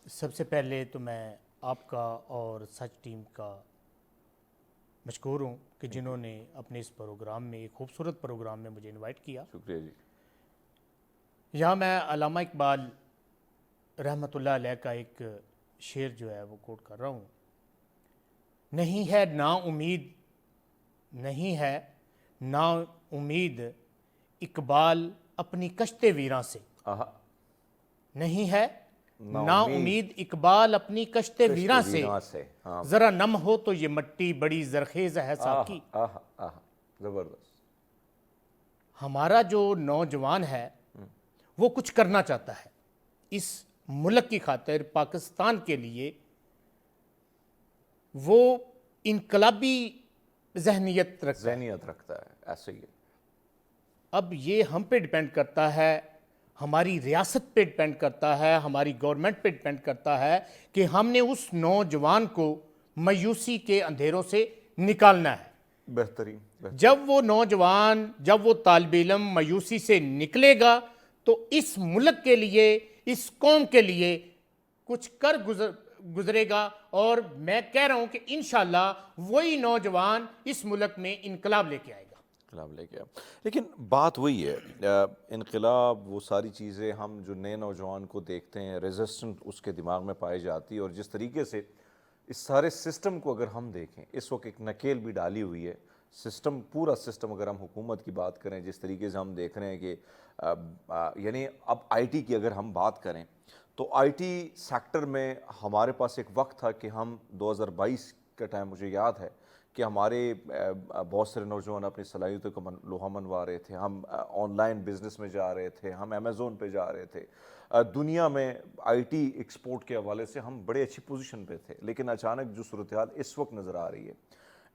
سب سے پہلے تو میں آپ کا اور سچ ٹیم کا مشکور ہوں کہ جنہوں نے اپنے اس پروگرام میں، ایک خوبصورت پروگرام میں مجھے انوائٹ کیا۔ شکریہ جی۔ یہاں میں علامہ اقبال رحمۃ اللہ علیہ کا ایک شعر جو ہے وہ کوٹ کر رہا ہوں۔ نہیں ہے نا امید، نہیں ہے نا امید اقبال اپنی کشت ویراں سے، نہیں ہے نا امید اقبال اپنی کشت ویراں سے، ذرا نم ہو تو یہ مٹی بڑی زرخیز ہے ساقی۔ زبردست۔ ہمارا جو نوجوان ہے وہ کچھ کرنا چاہتا ہے اس ملک کی خاطر، پاکستان کے لیے۔ وہ انقلابی ذہنیت رکھتا ہے، ایسے ہی ہے۔ اب یہ ہم پہ ڈیپینڈ کرتا ہے، ہماری ریاست پہ ڈیپینڈ کرتا ہے، ہماری گورنمنٹ پہ ڈیپینڈ کرتا ہے کہ ہم نے اس نوجوان کو مایوسی کے اندھیروں سے نکالنا ہے۔ بہترین۔ جب وہ نوجوان، جب وہ طالب علم مایوسی سے نکلے گا تو اس ملک کے لیے، اس قوم کے لیے کچھ کر گزرے گا، اور میں کہہ رہا ہوں کہ انشاءاللہ وہی نوجوان اس ملک میں انقلاب لے کے آئے گا۔ انقلاب لے کے آئے، لیکن بات وہی ہے، انقلاب، وہ ساری چیزیں ہم جو نئے نوجوان کو دیکھتے ہیں، ریزسٹنٹ اس کے دماغ میں پائی جاتی ہے، اور جس طریقے سے اس سارے سسٹم کو اگر ہم دیکھیں، اس وقت ایک نکیل بھی ڈالی ہوئی ہے سسٹم، پورا سسٹم۔ اگر ہم حکومت کی بات کریں، جس طریقے سے ہم دیکھ رہے ہیں کہ یعنی اب آئی ٹی کی اگر ہم بات کریں تو آئی ٹی سیکٹر میں ہمارے پاس ایک وقت تھا کہ ہم 2022 کا ٹائم مجھے یاد ہے کہ ہمارے بہت سارے نوجوان اپنی صلاحیتوں کا لوہا منوا رہے تھے، ہم آن لائن بزنس میں جا رہے تھے، ہم امیزون پہ جا رہے تھے، دنیا میں آئی ٹی ایکسپورٹ کے حوالے سے ہم بڑے اچھی پوزیشن پہ تھے۔ لیکن اچانک جو صورتحال اس وقت نظر آ رہی ہے،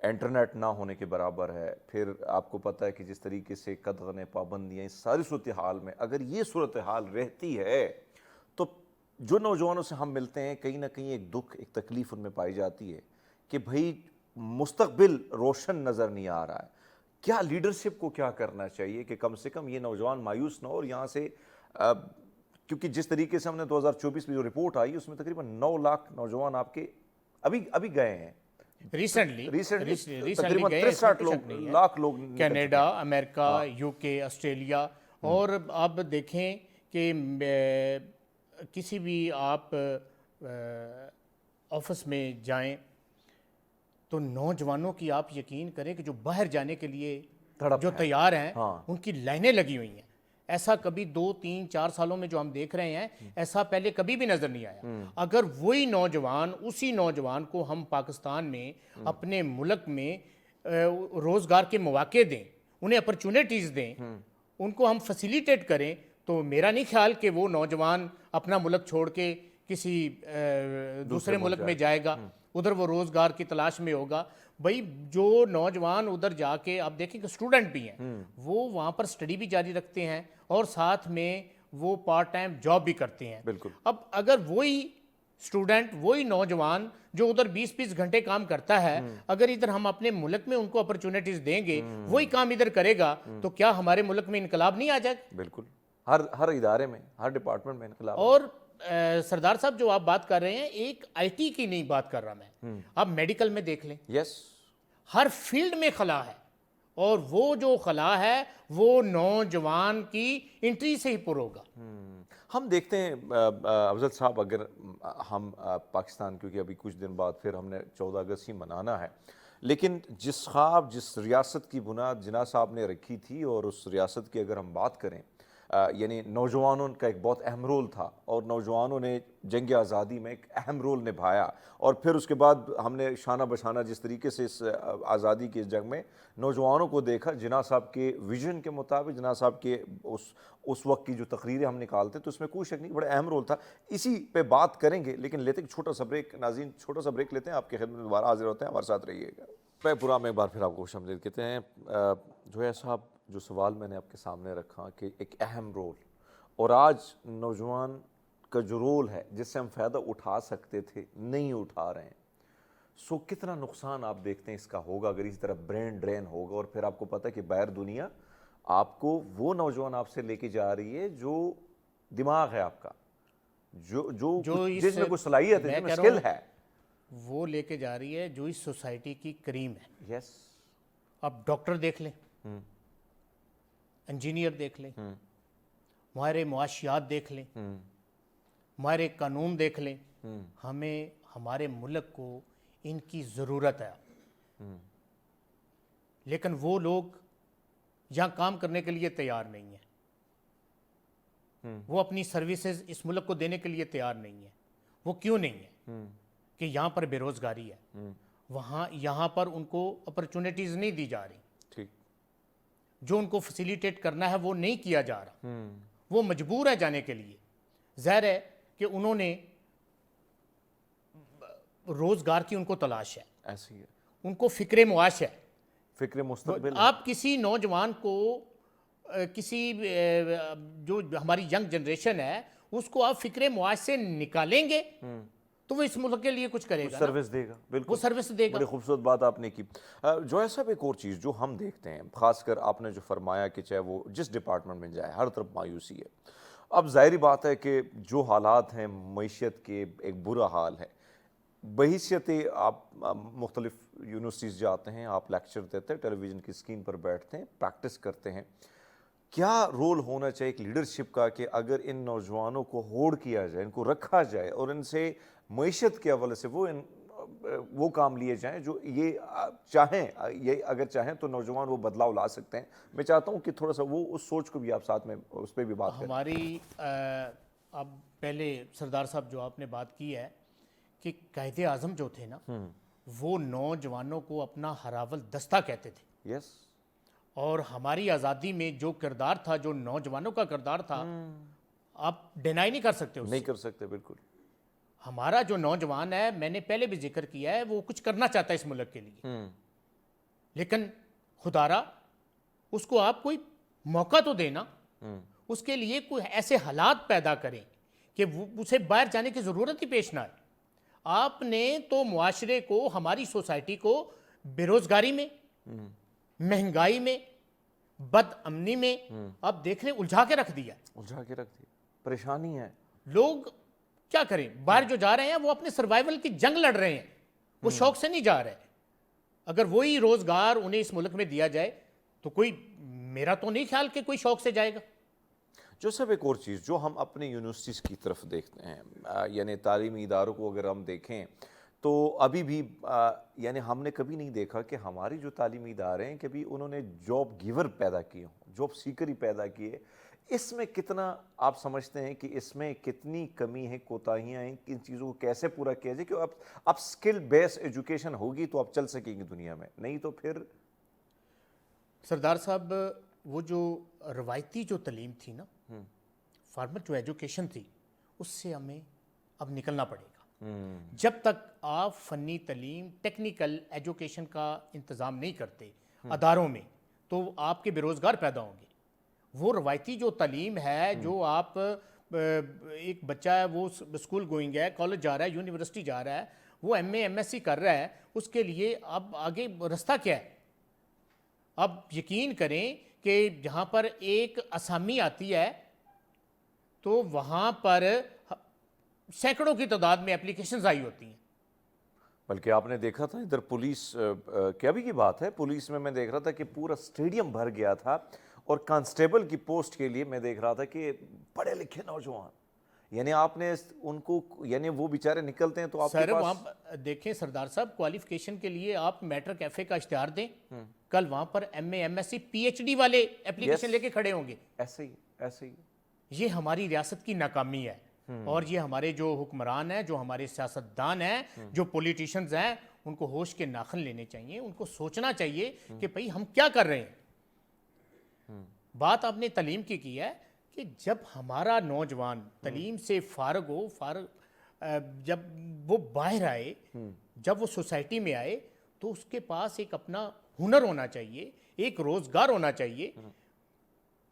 انٹرنیٹ نہ ہونے کے برابر ہے، پھر آپ کو پتہ ہے کہ جس طریقے سے قدغنیں، پابندیاں، اس ساری صورتحال میں اگر یہ صورتحال رہتی ہے تو جو نوجوانوں سے ہم ملتے ہیں کہیں نہ کہیں ایک دکھ، ایک تکلیف ان میں پائی جاتی ہے کہ بھئی مستقبل روشن نظر نہیں آ رہا ہے۔ کیا لیڈرشپ کو کیا کرنا چاہیے کہ کم سے کم یہ نوجوان مایوس نہ ہو، اور یہاں سے کیونکہ جس طریقے سے ہم نے 2024 میں جو رپورٹ آئی اس میں تقریباً 9 لاکھ نوجوان آپ کے ابھی گئے ہیں، ریسنٹلی تقریباً گئے، 63 لاکھ لوگ کینیڈا، امریکہ، یو کے، آسٹریلیا۔ اور اب دیکھیں کہ کسی بھی آپ آفس میں جائیں تو نوجوانوں کی آپ یقین کریں کہ جو باہر جانے کے لیے جو تیار ہیں ان کی لائنیں لگی ہوئی ہیں۔ ایسا کبھی 2 3 4 سالوں میں جو ہم دیکھ رہے ہیں، ایسا پہلے کبھی بھی نظر نہیں آیا۔ اگر وہی نوجوان، اسی نوجوان کو ہم پاکستان میں، اپنے ملک میں روزگار کے مواقع دیں، انہیں اپرچونٹیز دیں، ان کو ہم فیسیلیٹیٹ کریں، تو میرا نہیں خیال کہ وہ نوجوان اپنا ملک چھوڑ کے کسی دوسرے ملک میں جائے گا، ادھر وہ روزگار کی تلاش میں ہوگا۔ بھئی جو نوجوان ادھر جا کے، آپ دیکھیں کہ اسٹوڈنٹ بھی ہیں، وہ وہاں پر سٹڈی بھی جاری رکھتے ہیں اور ساتھ میں وہ پارٹ ٹائم جاب بھی کرتے ہیں۔ بالکل۔ اب اگر وہی اسٹوڈنٹ، وہی نوجوان جو ادھر 20 گھنٹے کام کرتا ہے، اگر ادھر ہم اپنے ملک میں ان کو اپرچونٹیز دیں گے، وہی کام ادھر کرے گا، تو کیا ہمارے ملک میں انقلاب نہیں آ جائے گا؟ بالکل، ہر ادارے میں، ہر ڈپارٹمنٹ میں انقلاب۔ اور سردار صاحب جو آپ بات کر رہے ہیں، ایک آئی ٹی کی نہیں بات کر رہا میں، آپ میڈیکل میں دیکھ لیں، یس، ہر فیلڈ میں خلا ہے، اور وہ جو خلا ہے وہ نوجوان کی انٹری سے ہی پر ہوگا۔ ہم دیکھتے ہیں افضل صاحب، اگر ہم پاکستان، کیونکہ ابھی کچھ دن بعد پھر ہم نے 14 اگست ہی منانا ہے، لیکن جس خواب، جس ریاست کی بنیاد جناح صاحب نے رکھی تھی، اور اس ریاست کی اگر ہم بات کریں یعنی نوجوانوں کا ایک بہت اہم رول تھا اور نوجوانوں نے جنگ آزادی میں ایک اہم رول نبھایا، اور پھر اس کے بعد ہم نے شانہ بشانہ جس طریقے سے اس آزادی کی جنگ میں نوجوانوں کو دیکھا، جناح صاحب کے ویژن کے مطابق، جناح صاحب کے اس وقت کی جو تقریریں ہم نکالتے تو اس میں کوئی شک نہیں بڑا اہم رول تھا. اسی پہ بات کریں گے، لیکن لیتے ایک چھوٹا سا بریک. ناظرین چھوٹا سا بریک لیتے ہیں، آپ کے خدمت میں دوبارہ حاضر ہوتے ہیں، ہمارے ساتھ رہیے گا. پورا میں ایک بار پھر آپ کو خوش آمدید کہتے ہیں. جویا صاحب، جو سوال میں نے آپ کے سامنے رکھا کہ ایک اہم رول، اور آج نوجوان کا جو رول ہے جس سے ہم فائدہ اٹھا سکتے تھے نہیں اٹھا رہے ہیں، سو کتنا نقصان آپ دیکھتے ہیں اس کا ہوگا اگر اسی طرح برین ڈرین ہوگا؟ اور پھر آپ کو پتہ ہے کہ باہر دنیا آپ کو وہ نوجوان آپ سے لے کے جا رہی ہے جو دماغ ہے آپ کا، جو جس میں کوئی صلاحیت ہے، جس میں اسکل ہے، وہ لے کے جا رہی ہے جو اس سوسائٹی کی کریم ہے. یس. آپ ڈاکٹر دیکھ لیں، انجینئر دیکھ لیں، ماہر معاشیات دیکھ لیں، ماہر قانون دیکھ لیں، ہمیں ہمارے ملک کو ان کی ضرورت ہے. لیکن وہ لوگ یہاں کام کرنے کے لیے تیار نہیں ہیں، وہ اپنی سروسز اس ملک کو دینے کے لیے تیار نہیں ہیں. وہ کیوں نہیں ہے؟ کہ یہاں پر بے روزگاری ہے، یہاں پر ان کو اپرچونٹیز نہیں دی جا رہی، ٹھیک، جو ان کو فیسیلیٹیٹ کرنا ہے وہ نہیں کیا جا رہا. وہ مجبور ہے جانے کے لیے. ظاہر ہے کہ انہوں نے روزگار کی ان کو تلاش ہے، ایسے ہی ہے، ان کو فکر معاش ہے، فکر مستقبل. آپ کسی نوجوان کو کسی جو ہماری ینگ جنریشن ہے اس کو آپ فکر معاش سے نکالیں گے تو وہ اس ملک کے لیے کچھ کرے گا، سروس دے گا. بالکل، وہ سروس دے گا. بڑی خوبصورت بات آپ نے کی. جویا صاحب، ایک اور چیز جو ہم دیکھتے ہیں، خاص کر آپ نے جو فرمایا کہ چاہے وہ جس ڈپارٹمنٹ میں جائے ہر طرف مایوسی ہے. اب ظاہری بات ہے کہ جو حالات ہیں معیشت کے، ایک برا حال ہے. بحیثیت آپ مختلف یونیورسٹیز جاتے ہیں، آپ لیکچر دیتے ہیں، ٹیلی ویژن کی اسکرین پر بیٹھتے ہیں، پریکٹس کرتے ہیں. کیا رول ہونا چاہیے ایک لیڈرشپ کا کہ اگر ان نوجوانوں کو ہولڈ کیا جائے، ان کو رکھا جائے اور ان سے معیشت کے حوالے سے وہ کام لیے جائیں جو یہ چاہیں، یہ اگر چاہیں تو نوجوان وہ بدلاؤ لا سکتے ہیں. میں چاہتا ہوں کہ تھوڑا سا وہ اس سوچ کو بھی آپ ساتھ میں اس پہ بھی بات کریں. ہماری اب پہلے سردار صاحب جو آپ نے بات کی ہے کہ قائد اعظم جو تھے نا، وہ نوجوانوں کو اپنا ہراول دستہ کہتے تھے. یس. اور ہماری آزادی میں جو کردار تھا، جو نوجوانوں کا کردار تھا، آپ ڈینائی نہیں کر سکتے اس نہیں سے. کر سکتے، بالکل. ہمارا جو نوجوان ہے، میں نے پہلے بھی ذکر کیا ہے، وہ کچھ کرنا چاہتا ہے اس ملک کے لیے، لیکن خدارا اس کو آپ کوئی موقع تو دینا، اس کے لیے کوئی ایسے حالات پیدا کریں کہ اسے باہر جانے کی ضرورت ہی پیش نہ آئے. آپ نے تو معاشرے کو، ہماری سوسائٹی کو بے روزگاری میں، مہنگائی میں، بد امنی میں آپ دیکھ رہے الجھا کے رکھ دیا. پریشانی ہے. لوگ کیا کریں؟ باہر جو جا رہے ہیں وہ اپنے سروائیول کی جنگ لڑ رہے ہیں، وہ شوق سے نہیں جا رہے. اگر وہی روزگار انہیں اس ملک میں دیا جائے تو میرا تو نہیں خیال کہ کوئی شوق سے جائے گا. جو سب ایک اور چیز جو ہم اپنے یونیورسٹیز کی طرف دیکھتے ہیں، یعنی تعلیمی اداروں کو اگر ہم دیکھیں تو ابھی بھی یعنی ہم نے کبھی نہیں دیکھا کہ ہماری جو تعلیمی ادارے ہیں کبھی انہوں نے جاب گیور پیدا کیے ہوں، جاب سیکر ہی پیدا کیے. اس میں کتنا آپ سمجھتے ہیں کہ اس میں کتنی کمی ہے، کوتاہیاں ہیں، ان چیزوں کو کیسے پورا کیا جائے کہ اب سکل بیس ایجوکیشن ہوگی تو آپ چل سکیں گے دنیا میں، نہیں تو پھر. سردار صاحب، وہ جو روایتی جو تعلیم تھی نا، فارمر جو ایجوکیشن تھی، اس سے ہمیں اب نکلنا پڑے گا. جب تک آپ فنی تعلیم، ٹیکنیکل ایجوکیشن کا انتظام نہیں کرتے اداروں میں تو آپ کے بے روزگار پیدا ہوں گے. وہ روایتی جو تعلیم ہے، جو آپ ایک بچہ ہے وہ اسکول گوئنگ ہے، کالج جا رہا ہے، یونیورسٹی جا رہا ہے، وہ M A M S C کر رہا ہے، اس کے لیے اب آگے رستہ کیا ہے؟ اب یقین کریں کہ جہاں پر ایک اسامی آتی ہے تو وہاں پر سینکڑوں کی تعداد میں اپلیکیشنز آئی ہوتی ہیں. بلکہ آپ نے دیکھا تھا ادھر پولیس کیا بھی کی بات ہے، پولیس میں دیکھ رہا تھا کہ پورا اسٹیڈیم بھر گیا تھا، اور کانسٹیبل کی پوسٹ کے لیے میں دیکھ رہا تھا کہ پڑھے لکھے نوجوان، یعنی آپ نے ان کو، یعنی وہ بیچارے نکلتے ہیں تو آپ سر وہاں دیکھیں سردار صاحب، کوالیفیکیشن کے لیے آپ میٹرک ایف اے کا اشتہار دیں، کل وہاں پر M A M S C P H D والے اپلیکیشن لے کے کھڑے ہوں گے. ایسے ہی ایسے ہی یہ ہماری ریاست کی ناکامی ہے، اور یہ ہمارے جو حکمران ہیں، جو ہمارے سیاستدان ہیں، جو پولیٹیشنز ہیں، ان کو ہوش کے ناخن لینے چاہیے، ان کو سوچنا چاہیے کہ بھئی ہم کیا کر رہے ہیں۔ بات آپ نے تعلیم کی ہے کہ جب ہمارا نوجوان تعلیم سے فارغ ہو، جب وہ باہر آئے، جب وہ سوسائٹی میں آئے، تو اس کے پاس ایک اپنا ہنر ہونا چاہیے، ایک روزگار ہونا چاہیے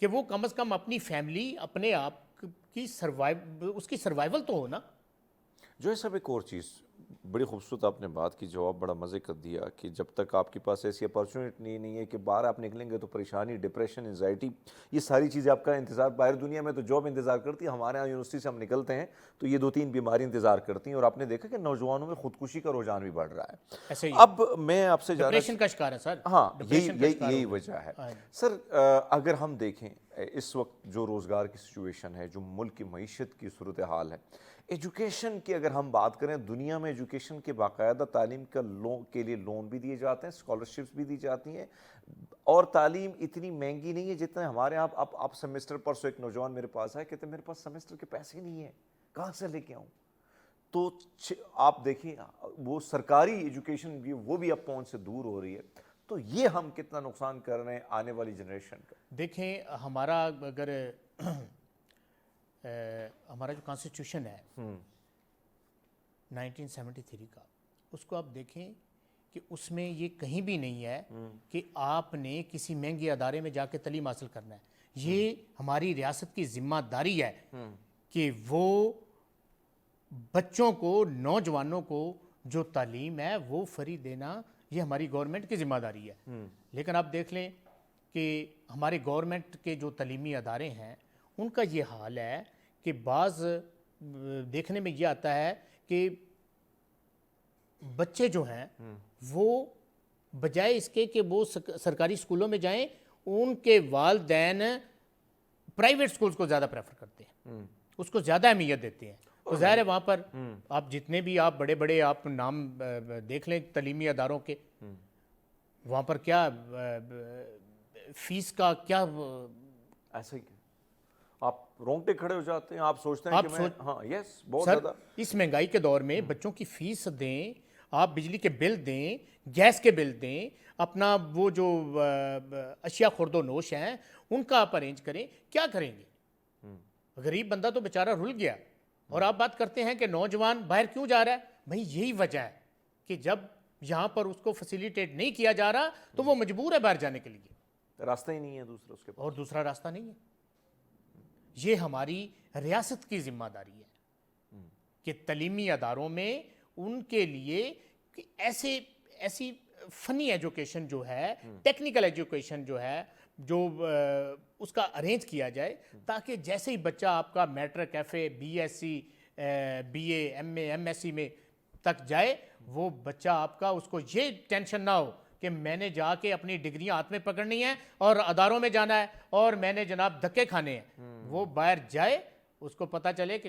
کہ وہ کم از کم اپنی فیملی، اپنے آپ کی اس کی سروائیول تو ہو نا۔ جو ہے سب ایک اور چیز بڑی خوبصورت آپ نے بات کی، جواب بڑا مزے کر دیا کہ جب تک آپ کے پاس ایسی اپارچونیٹی نہیں ہے کہ باہر آپ نکلیں گے تو پریشانی، ڈپریشن، انزائٹی، یہ ساری چیزیں آپ کا انتظار، باہر دنیا میں تو جاب انتظار کرتی ہے، ہمارے یہاں یونیورسٹی سے ہم نکلتے ہیں تو یہ 2-3 بیماری انتظار کرتی ہیں، اور آپ نے دیکھا کہ نوجوانوں میں خودکشی کا رجحان بھی بڑھ رہا ہے۔ ایسے ہی اب میں آپ سے ڈپریشن کا شکار ہے سر، ہاں ڈپریشن کا شکار یہی ہو وجہ ہے گئے۔ سر۔ اگر ہم دیکھیں اس وقت جو روزگار کی سچویشن ہے، جو ملک کی معیشت کی صورتحال ہے، ایجوکیشن کی اگر ہم بات کریں، دنیا میں ایجوکیشن کے باقاعدہ تعلیم کے لیے لون بھی دیے جاتے ہیں، اسکالرشپس بھی دی جاتی ہیں، اور تعلیم اتنی مہنگی نہیں ہے جتنے ہمارے یہاں۔ آپ سیمسٹر، پرسوں ایک نوجوان میرے پاس آئے، کہتے ہیں میرے پاس سیمسٹر کے پیسے نہیں ہیں، کہاں سے لے کے آؤں؟ تو آپ دیکھیں وہ سرکاری ایجوکیشن بھی، وہ بھی اب پہنچ سے دور ہو رہی ہے، تو یہ ہم کتنا نقصان کر رہے ہیں آنے والی جنریشن کا۔ دیکھیں ہمارا اگر ہمارا جو کانسٹیٹیوشن ہے 1973 کا، اس کو آپ دیکھیں کہ اس میں یہ کہیں بھی نہیں ہے کہ آپ نے کسی مہنگے ادارے میں جا کے تعلیم حاصل کرنا ہے۔ یہ ہماری ریاست کی ذمہ داری ہے کہ وہ بچوں کو، نوجوانوں کو جو تعلیم ہے وہ فری دینا، یہ ہماری گورنمنٹ کی ذمہ داری ہے۔ لیکن آپ دیکھ لیں کہ ہمارے گورنمنٹ کے جو تعلیمی ادارے ہیں ان کا یہ حال ہے کہ بعض دیکھنے میں یہ آتا ہے کہ بچے جو ہیں وہ بجائے اس کے کہ وہ سرکاری اسکولوں میں جائیں، ان کے والدین پرائیویٹ اسکولز کو زیادہ پریفر کرتے ہیں، اس کو زیادہ اہمیت دیتے ہیں۔ تو ظاہر ہے وہاں پر آپ جتنے بھی آپ بڑے بڑے آپ نام دیکھ لیں تعلیمی اداروں کے، وہاں پر کیا فیس کا کیا، ایسا ہی آپ رونگٹے کھڑے ہو جاتے ہیں، آپ سوچتے ہیں کہ میں ہاں یس بہت سر زیادہ اس مہنگائی کے دور میں بچوں کی فیس دیں، آپ بجلی کے بل دیں، گیس کے بل دیں، اپنا وہ جو اشیاء خورد و نوش ہیں ان کا آپ ارینج کریں، کیا کریں گے؟ غریب بندہ تو بیچارہ رل گیا۔ اور آپ بات کرتے ہیں کہ نوجوان باہر کیوں جا رہا ہے؟ بھئی یہی وجہ ہے کہ جب یہاں پر اس کو فیسیلیٹیٹ نہیں کیا جا رہا تو وہ مجبور ہے باہر جانے کے لیے، راستہ ہی نہیں ہے دوسرا اس کے پاس، اور دوسرا راستہ نہیں ہے۔ یہ ہماری ریاست کی ذمہ داری ہے کہ تعلیمی اداروں میں ان کے لیے ایسی فنی ایجوکیشن جو ہے، ٹیکنیکل ایجوکیشن جو ہے، جو اس کا ارینج کیا جائے، تاکہ جیسے ہی بچہ آپ کا matric, F A, B S C, B A, M A, M S C میں تک جائے، وہ بچہ آپ کا، اس کو یہ ٹینشن نہ ہو کہ میں نے جا کے اپنی ڈگریاں ہاتھ میں پکڑنی ہیں اور اداروں میں جانا ہے اور میں نے جناب دھکے کھانے ہیں۔ وہ باہر جائے، اس کو پتہ چلے کہ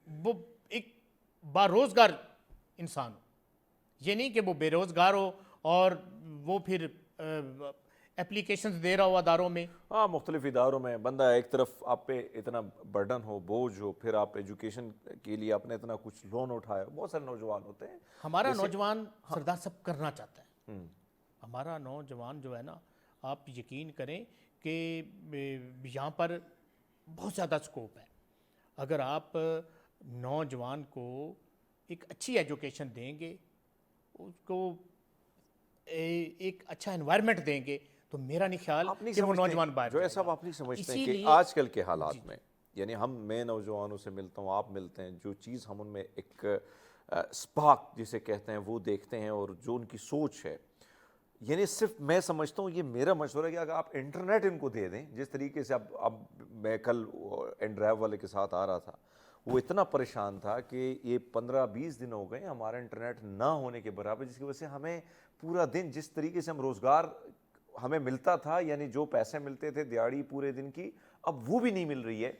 وہ ایک باروزگار انسان ہو، یہ نہیں کہ وہ بے روزگار ہو اور وہ پھر اپلیکیشنز دے رہا ہو اداروں میں۔ ہاں مختلف اداروں میں بندہ ایک طرف آپ پہ اتنا برڈن ہو، بوجھ ہو، پھر آپ ایجوکیشن کے لیے آپ نے اتنا کچھ لون اٹھایا، بہت سارے نوجوان ہوتے ہیں۔ ہمارا نوجوان سردار صاحب کرنا چاہتا ہے، ہمارا نوجوان جو ہے نا، آپ یقین کریں کہ یہاں پر بہت زیادہ سکوپ ہے۔ اگر آپ نوجوان کو ایک اچھی ایجوکیشن دیں گے، اس کو ایک اچھا انوائرمنٹ دیں گے، تو میرا نہیں خیال کہ وہ نوجوان باہر جو جائے ایسا گا۔ آپ نہیں سمجھتے ہیں اسی کہ لیے آج کل کے حالات میں، یعنی میں نوجوانوں سے ملتا ہوں، آپ ملتے ہیں، جو چیز ہم ان میں ایک سپارک جسے کہتے ہیں وہ دیکھتے ہیں، اور جو ان کی سوچ ہے، یعنی صرف میں سمجھتا ہوں، یہ میرا مشورہ ہے کہ اگر آپ انٹرنیٹ ان کو دے دیں، جس طریقے سے اب میں کل این ڈرائیو والے کے ساتھ آ رہا تھا، وہ اتنا پریشان تھا کہ یہ 15-20 دن ہو گئے ہمارا انٹرنیٹ نہ ہونے کے برابر، جس کی وجہ سے ہمیں پورا دن جس طریقے سے ہم روزگار ہمیں ملتا تھا، یعنی جو پیسے ملتے تھے دیہڑی پورے دن کی، اب وہ بھی نہیں مل رہی ہے۔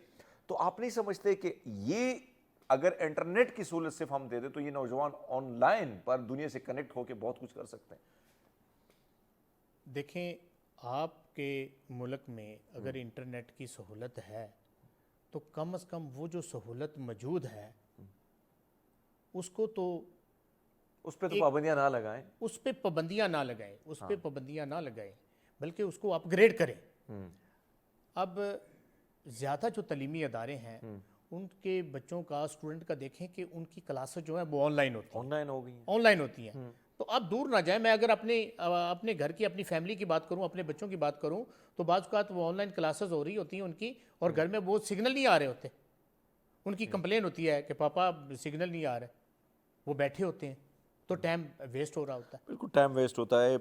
تو آپ نہیں سمجھتے کہ یہ اگر انٹرنیٹ کی سہولت صرف ہم دے دیں تو یہ نوجوان آن لائن پر دنیا سے کنیکٹ ہو کے بہت کچھ کر سکتے ہیں؟ دیکھیں آپ کے ملک میں اگر انٹرنیٹ کی سہولت ہے تو کم از کم وہ جو سہولت موجود ہے اس کو تو اس پہ تو پابندیاں نہ لگائیں، اس پہ پابندیاں نہ لگائیں بلکہ اس کو اپ گریڈ کریں. اب زیادہ جو تعلیمی ادارے ہیں ان کے بچوں کا اسٹوڈنٹ کا دیکھیں کہ ان کی کلاسز جو ہیں وہ آن لائن ہوتی ہیں. تو آپ دور نہ جائیں. میں اگر اپنے گھر کی اپنی فیملی کی بات کروں، اپنے بچوں کی بات کروں تو بعض اوقات وہ آن لائن کلاسز ہو رہی ہوتی ہیں ان کی اور گھر میں وہ سگنل نہیں آ رہے ہوتے. ان کی کمپلین ہوتی ہے کہ پاپا سگنل نہیں آ رہے، وہ بیٹھے ہوتے ہیں تو ٹائم ویسٹ ہو رہا ہوتا ہے. بالکل ٹائم ویسٹ ہوتا ہے.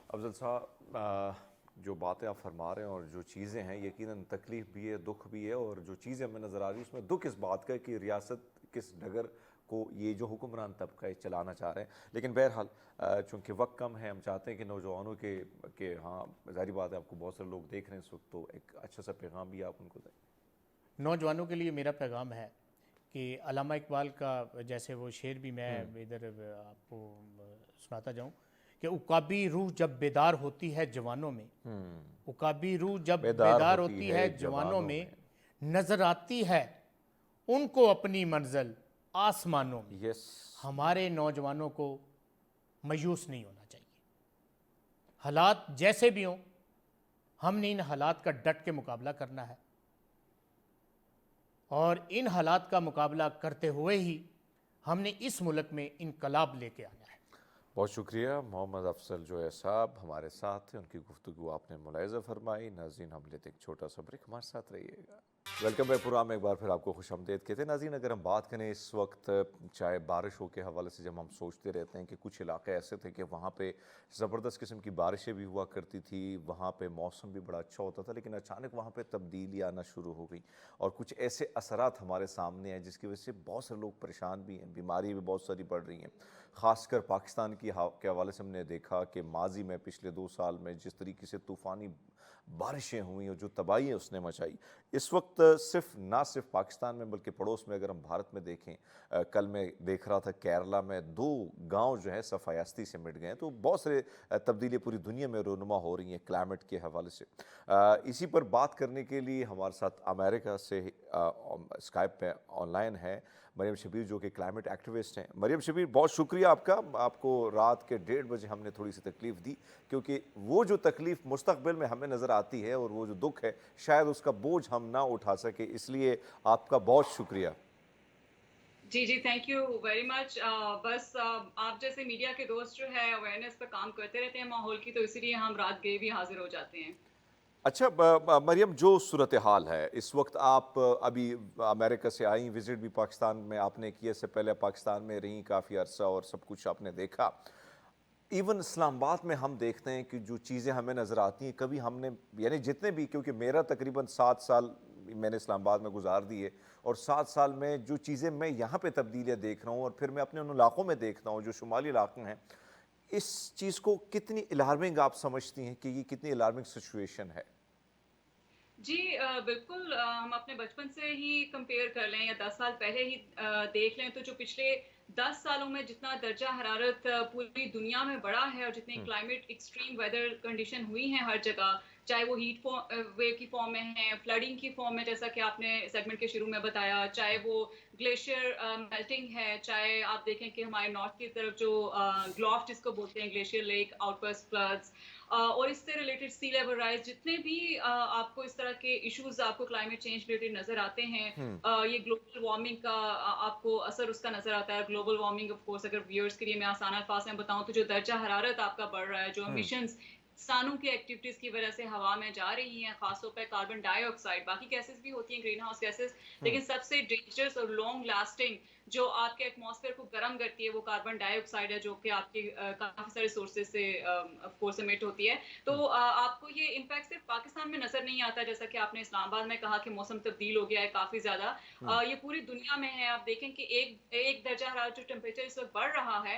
افضل صاحب جو باتیں آپ فرما رہے ہیں اور جو چیزیں ہیں یقیناً تکلیف بھی ہے، دکھ بھی ہے، اور جو چیزیں ہمیں نظر آ رہی ہیں اس میں دکھ اس بات کا ہے کہ ریاست کس ڈگر کو یہ جو حکمران طبقہ ہے چلانا چاہ رہے ہیں. لیکن بہرحال چونکہ وقت کم ہے، ہم چاہتے ہیں کہ نوجوانوں کے ہاں ظاہری بات ہے آپ کو بہت سارے لوگ دیکھ رہے ہیں اس وقت، تو ایک اچھا سا پیغام بھی آپ ان کو دیں. نوجوانوں کے لیے میرا پیغام ہے کہ علامہ اقبال کا جیسے وہ شعر بھی میں ادھر آپ کو سناتا جاؤں کہ عقابی روح جب بیدار ہوتی ہے جوانوں میں، عقابی روح جب بیدار ہوتی ہے جوانوں میں، نظر آتی ہے ان کو اپنی منزل آسمانوں میں. ہمارے نوجوانوں کو مایوس نہیں ہونا چاہیے. حالات جیسے بھی ہوں ہم نے ان حالات کا ڈٹ کے مقابلہ کرنا ہے اور ان حالات کا مقابلہ کرتے ہوئے ہی ہم نے اس ملک میں انقلاب لے کے آنا ہے. بہت شکریہ. محمد افضل جو ہے صاحب ہمارے ساتھ تھے، ان کی گفتگو آپ نے ملاحظہ فرمائی. ناظرین ہم لیتے ایک چھوٹا سا بریک، ہمارے ساتھ رہیے گا. ویلکم بیک پروگرام میں ایک بار پھر آپ کو خوش آمدید کہتے ہیں. ناظرین اگر ہم بات کریں اس وقت چاہے بارشوں کے حوالے سے، جب ہم سوچتے رہتے ہیں کہ کچھ علاقے ایسے تھے کہ وہاں پہ زبردست قسم کی بارشیں بھی ہوا کرتی تھی، وہاں پہ موسم بھی بڑا اچھا ہوتا تھا، لیکن اچانک وہاں پہ تبدیلی آنا شروع ہو گئی اور کچھ ایسے اثرات ہمارے سامنے ہیں جس کی وجہ سے بہت سے لوگ پریشان بھی ہیں، بیماری بھی بہت ساری بڑھ رہی ہیں. خاص کر پاکستان کے حوالے سے ہم نے دیکھا کہ ماضی میں پچھلے 2 سال میں جس طریقے سے طوفانی بارشیں ہوئیں اور جو تباہیاں اس نے مچائی، اس وقت نہ صرف پاکستان میں بلکہ پڑوس میں اگر ہم بھارت میں دیکھیں، کل میں دیکھ رہا تھا کیرلا میں 2 گاؤں جو ہیں صفایاستی سے مٹ گئے ہیں. تو بہت سارے تبدیلیاں پوری دنیا میں رونما ہو رہی ہیں کلائمیٹ کے حوالے سے. اسی پر بات کرنے کے لیے ہمارے ساتھ امریکہ سے اسکائپ پہ آن لائن ہے مریم شبیر جو کہ کلائمیٹ ایکٹیوسٹ ہیں. مریم شبیر بہت شکریہ آپ کا. آپ کو رات کے 1:30 بجے ہم نے تھوڑی سی تکلیف دی کیونکہ وہ جو تکلیف مستقبل میں ہمیں نظر آتی ہے اور وہ جو دکھ ہے شاید اس کا بوجھ ہم نہ اٹھا سکے، اس لیے آپ کا بہت شکریہ. جی تھینک یو ویری مچ. بس آپ جیسے میڈیا کے دوست جو ہے اویئرنیس پہ کام کرتے رہتے ہیں ماحول کی، تو اسی لیے ہم رات گئے بھی حاضر ہو جاتے ہیں. اچھا مریم، جو صورتحال ہے اس وقت، آپ ابھی امریکہ سے آئیں، وزٹ بھی پاکستان میں آپ نے کیا، اس سے پہلے پاکستان میں رہیں کافی عرصہ اور سب کچھ آپ نے دیکھا. ایون اسلام آباد میں ہم دیکھتے ہیں کہ جو چیزیں ہمیں نظر آتی ہیں، کبھی ہم نے یعنی جتنے بھی، کیونکہ میرا تقریباً 7 سال میں نے اسلام آباد میں گزار دیے اور 7 سال میں جو چیزیں میں یہاں پہ تبدیلیاں دیکھ رہا ہوں اور پھر میں اپنے ان علاقوں میں دیکھتا ہوں جو شمالی علاقے ہیں، اس چیز کو کتنی الارمنگ آپ سمجھتی ہیں کہ یہ کتنی الارمنگ سچویشن ہے؟ جی بالکل. ہم اپنے بچپن سے ہی کمپیئر کر لیں یا 10 سال پہلے ہی دیکھ لیں تو جو پچھلے 10 سالوں میں جتنا درجہ حرارت پوری دنیا میں بڑھا ہے اور جتنی کلائمیٹ ایکسٹریم ویدر کنڈیشن ہوئی ہیں ہر جگہ، چاہے وہ ہیٹ ویو کی فارم میں ہیں، فلڈنگ کی فارم میں جیسا کہ آپ نے سیگمنٹ کے شروع میں بتایا، چاہے وہ گلیشیئر میلٹنگ ہے، چاہے آپ دیکھیں کہ ہمارے نارتھ کی طرف جو گلوف جس کو بولتے ہیں glacier lake outburst floods, اور اس سے ریلیٹڈ سی لیول رائز، جتنے بھی آپ کو اس طرح کے ایشوز آپ کو کلائمیٹ چینج ریلیٹڈ نظر آتے ہیں، یہ گلوبل وارمنگ کا آپ کو اثر اس کا نظر آتا ہے. گلوبل وارمنگ آف کورس اگر ویورز کے لیے میں آسان الفاظ میں بتاؤں تو جو درجہ حرارت آپ کا بڑھ رہا ہے، جو امیشنز انسانوں کی ایکٹیویٹیز کی وجہ سے ہوا میں جا رہی ہیں، خاص طور پہ کاربن ڈائی آکسائڈ، باقی گیسز بھی ہوتی ہیں گرین ہاؤس گیسز، لیکن سب سے ڈینجرس اور لانگ لاسٹنگ جو آپ کے ایٹماسفیئر کو گرم کرتی ہے وہ کاربن ڈائی آکسائڈ ہے، جو کہ آپ کے کافی سارے سورسز سے آف کورس ایمٹ ہوتی ہے. تو آپ کو یہ امپیکٹ صرف پاکستان میں نظر نہیں آتا، جیسا کہ آپ نے اسلام آباد میں کہا کہ موسم تبدیل ہو گیا ہے کافی زیادہ، یہ پوری دنیا میں ہے. آپ دیکھیں کہ ایک درجہ حرارت جو ٹیمپریچر اس وقت بڑھ رہا ہے،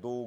2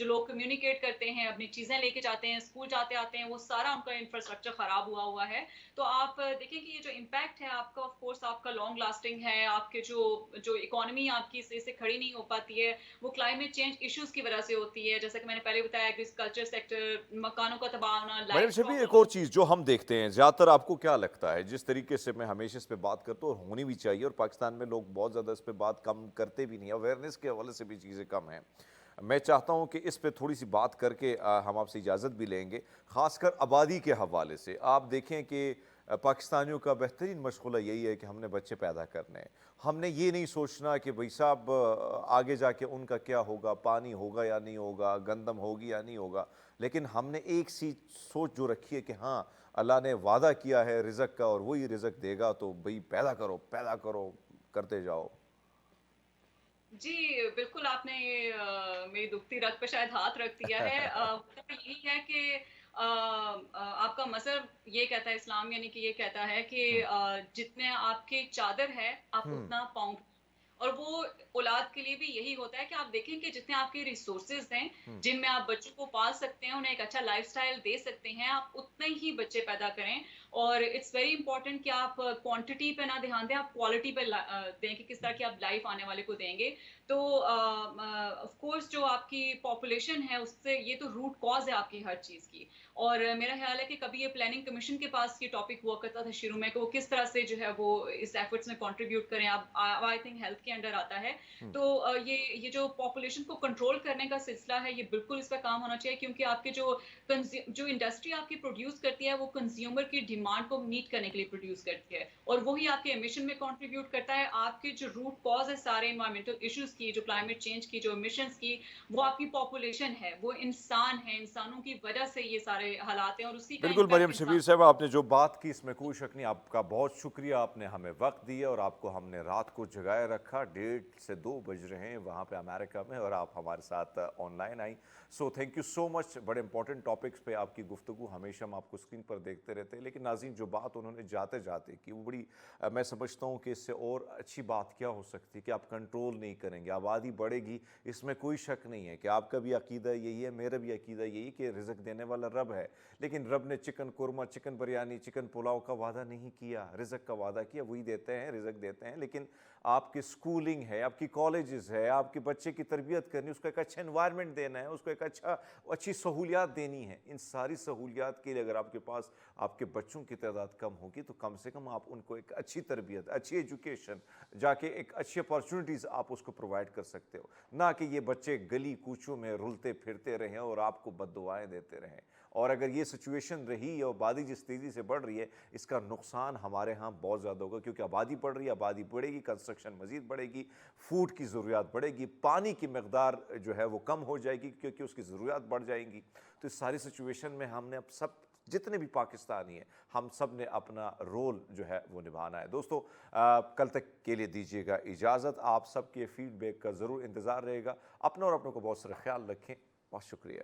جو لوگ کمیونیکیٹ کرتے ہیں، اپنی چیزیں لے کے جاتے ہیں، اسکول جاتے آتے ہیں، وہ سارا ان کا انفراسٹرکچر خراب ہوا ہے. تو آپ دیکھیں کہ یہ جو امپیکٹ ہے آپ کا، آف کورس آپ کا لانگ لاسٹنگ ہے. آپ کے جو اکانومی آپ کی سے کھڑی نہیں ہو پاتی ہے، وہ کلائمیٹ چینج ایشوز کی وجہ سے ہوتی ہے. جیسا کہ میں نے پہلے بتایا، ایگریکلچر سیکٹر، مکانوں کا تباہ ہونا، مریم لائف شبیر، ایک اسٹاک. اور چیز جو ہم دیکھتے ہیں زیادہ تر، آپ کو کیا لگتا ہے، جس طریقے سے میں ہمیشہ اس پہ بات کرتا ہوں اور ہونی بھی چاہیے، اور پاکستان میں لوگ بہت زیادہ اس پہ بات کم کرتے بھی نہیں، اویئرنیس کے حوالے سے بھی چیزیں کم ہیں. میں چاہتا ہوں کہ اس پہ تھوڑی سی بات کر کے ہم آپ سے اجازت بھی لیں گے، خاص کر آبادی کے حوالے سے. آپ دیکھیں کہ پاکستانیوں کا بہترین مشغلہ یہی ہے کہ ہم نے بچے پیدا کرنے ہیں. ہم نے یہ نہیں سوچنا کہ بھئی صاحب آگے جا کے ان کا کیا ہوگا، پانی ہوگا یا نہیں ہوگا، گندم ہوگی یا نہیں ہوگا. لیکن ہم نے ایک سی سوچ جو رکھی ہے کہ ہاں اللہ نے وعدہ کیا ہے رزق کا اور وہی رزق دے گا، تو بھئی پیدا کرو کرتے جاؤ. جی بالکل، آپ نے میری دکھتی رگ پہ شاید ہاتھ رکھ دیا ہے. یہی ہے کہ آپ کا مذہب یہ کہتا ہے، اسلام یعنی کہ یہ کہتا ہے کہ جتنے آپ کے چادر ہے آپ اتنا پاؤں. اور وہ اولاد کے لیے بھی یہی ہوتا ہے کہ آپ دیکھیں کہ جتنے آپ کے ریسورسز ہیں جن میں آپ بچوں کو پال سکتے ہیں، انہیں ایک اچھا لائف سٹائل دے سکتے ہیں، آپ اتنے ہی بچے پیدا کریں. اور اٹس ویری امپورٹنٹ کہ آپ کوانٹٹی پہ نہ دھیان دیں، آپ کوالٹی پہ دیں کہ کس طرح کی آپ لائف آنے والے کو دیں گے. تو آف کورس جو آپ کی پاپولیشن ہے، اس سے یہ تو روٹ کاز ہے آپ کی ہر چیز کی. اور میرا خیال ہے کہ کبھی یہ پلاننگ کمیشن کے پاس یہ ٹاپک ہوا کرتا تھا شروع میں کہ وہ کس طرح سے جو ہے وہ اس ایفرٹس میں کنٹریبیوٹ کریں. اب آئی تھنک ہیلتھ کے انڈر آتا ہے. تو یہ جو پاپولیشن کو کنٹرول کرنے کا سلسلہ ہے، یہ بالکل اس پہ کام ہونا چاہیے، کیونکہ آپ کے جو انڈسٹری آپ کی پروڈیوس کرتی ہے، وہ کنزیومر کی ڈیمانڈ کو میٹ کرنے کے لیے پروڈیوس کرتی ہے، اور وہی آپ کے ایمیشن میں کنٹریبیوٹ کرتا ہے. آپ کے جو روٹ کاز ہے سارے انوائرمنٹل ایشوز کی، جو کلائمیٹ چینج کی، جو ایمیشنز کی، وہ آپ کی پاپولیشن ہے، وہ انسان ہے. انسانوں کی وجہ سے یہ سارے حالات ہیں، اور اسی کا بالکل امپیکٹ مریم انسان. شبیر صاحب، آپ نے جو بات کی اس میں کوئی شک نہیں. آپ کا بہت شکریہ، آپ نے ہمیں وقت دیا اور آپ کو ہم نے رات کو جگائے رکھا. 1:30 سے 2 بج رہے ہیں وہاں پہ امریکہ میں، اور آپ ہمارے ساتھ آن لائن آئیں. سو تھینک یو سو مچ. بڑے امپورٹنٹ ٹاپکس پہ آپ کی گفتگو، ہمیشہ ہم آپ کو اسکرین پر دیکھتے رہتے ہیں. لیکن ناظرین، جو بات انہوں نے جاتے جاتے کی، وہ بڑی میں سمجھتا ہوں کہ اس سے اور اچھی بات کیا ہو سکتی ہے کہ آپ کنٹرول نہیں کریں گے، آبادی بڑھے گی. اس میں کوئی شک نہیں ہے کہ آپ کا بھی عقیدہ یہی ہے، میرا بھی عقیدہ یہی کہ رزق دینے والا رب ہے. لیکن رب نے chicken korma, chicken biryani, chicken pulao کا وعدہ نہیں کیا، رزق کا وعدہ کیا. وہی دیتے ہیں، رزق دیتے ہیں. لیکن آپ کی سکولنگ ہے، آپ کی کالجز ہے، آپ کے بچے کی تربیت کرنی، اس کو ایک اچھا انوائرمنٹ دینا ہے، اس کو ایک اچھی سہولیات دینی ہے. ان ساری سہولیات کے لیے اگر آپ کے پاس آپ کے بچوں کی تعداد کم ہوگی، تو کم سے کم آپ ان کو ایک اچھی تربیت، اچھی ایجوکیشن، جا کے ایک اچھی اپارچونیٹیز آپ اس کو پرووائڈ کر سکتے ہو. نہ کہ یہ بچے گلی کوچوں میں رلتے پھرتے رہیں اور آپ کو بد دعائیں دیتے رہیں. اور اگر یہ سچویشن رہی اور آبادی جس تیزی سے بڑھ رہی ہے، اس کا نقصان ہمارے ہاں بہت زیادہ ہوگا. کیونکہ آبادی بڑھ رہی ہے، آبادی بڑھے گی، کنسٹرکشن مزید بڑھے گی، فوڈ کی ضروریات بڑھے گی، پانی کی مقدار جو ہے وہ کم ہو جائے گی کیونکہ اس کی ضروریات بڑھ جائیں گی. تو اس ساری سچویشن میں ہم نے اب سب جتنے بھی پاکستانی ہیں، ہم سب نے اپنا رول جو ہے وہ نبھانا ہے. دوستو، کل تک کے لیے دیجیے گا اجازت. آپ سب کے فیڈ بیک کا ضرور انتظار رہے گا. اپنا اور اپنوں کو بہت سارا خیال رکھیں. بہت شکریہ.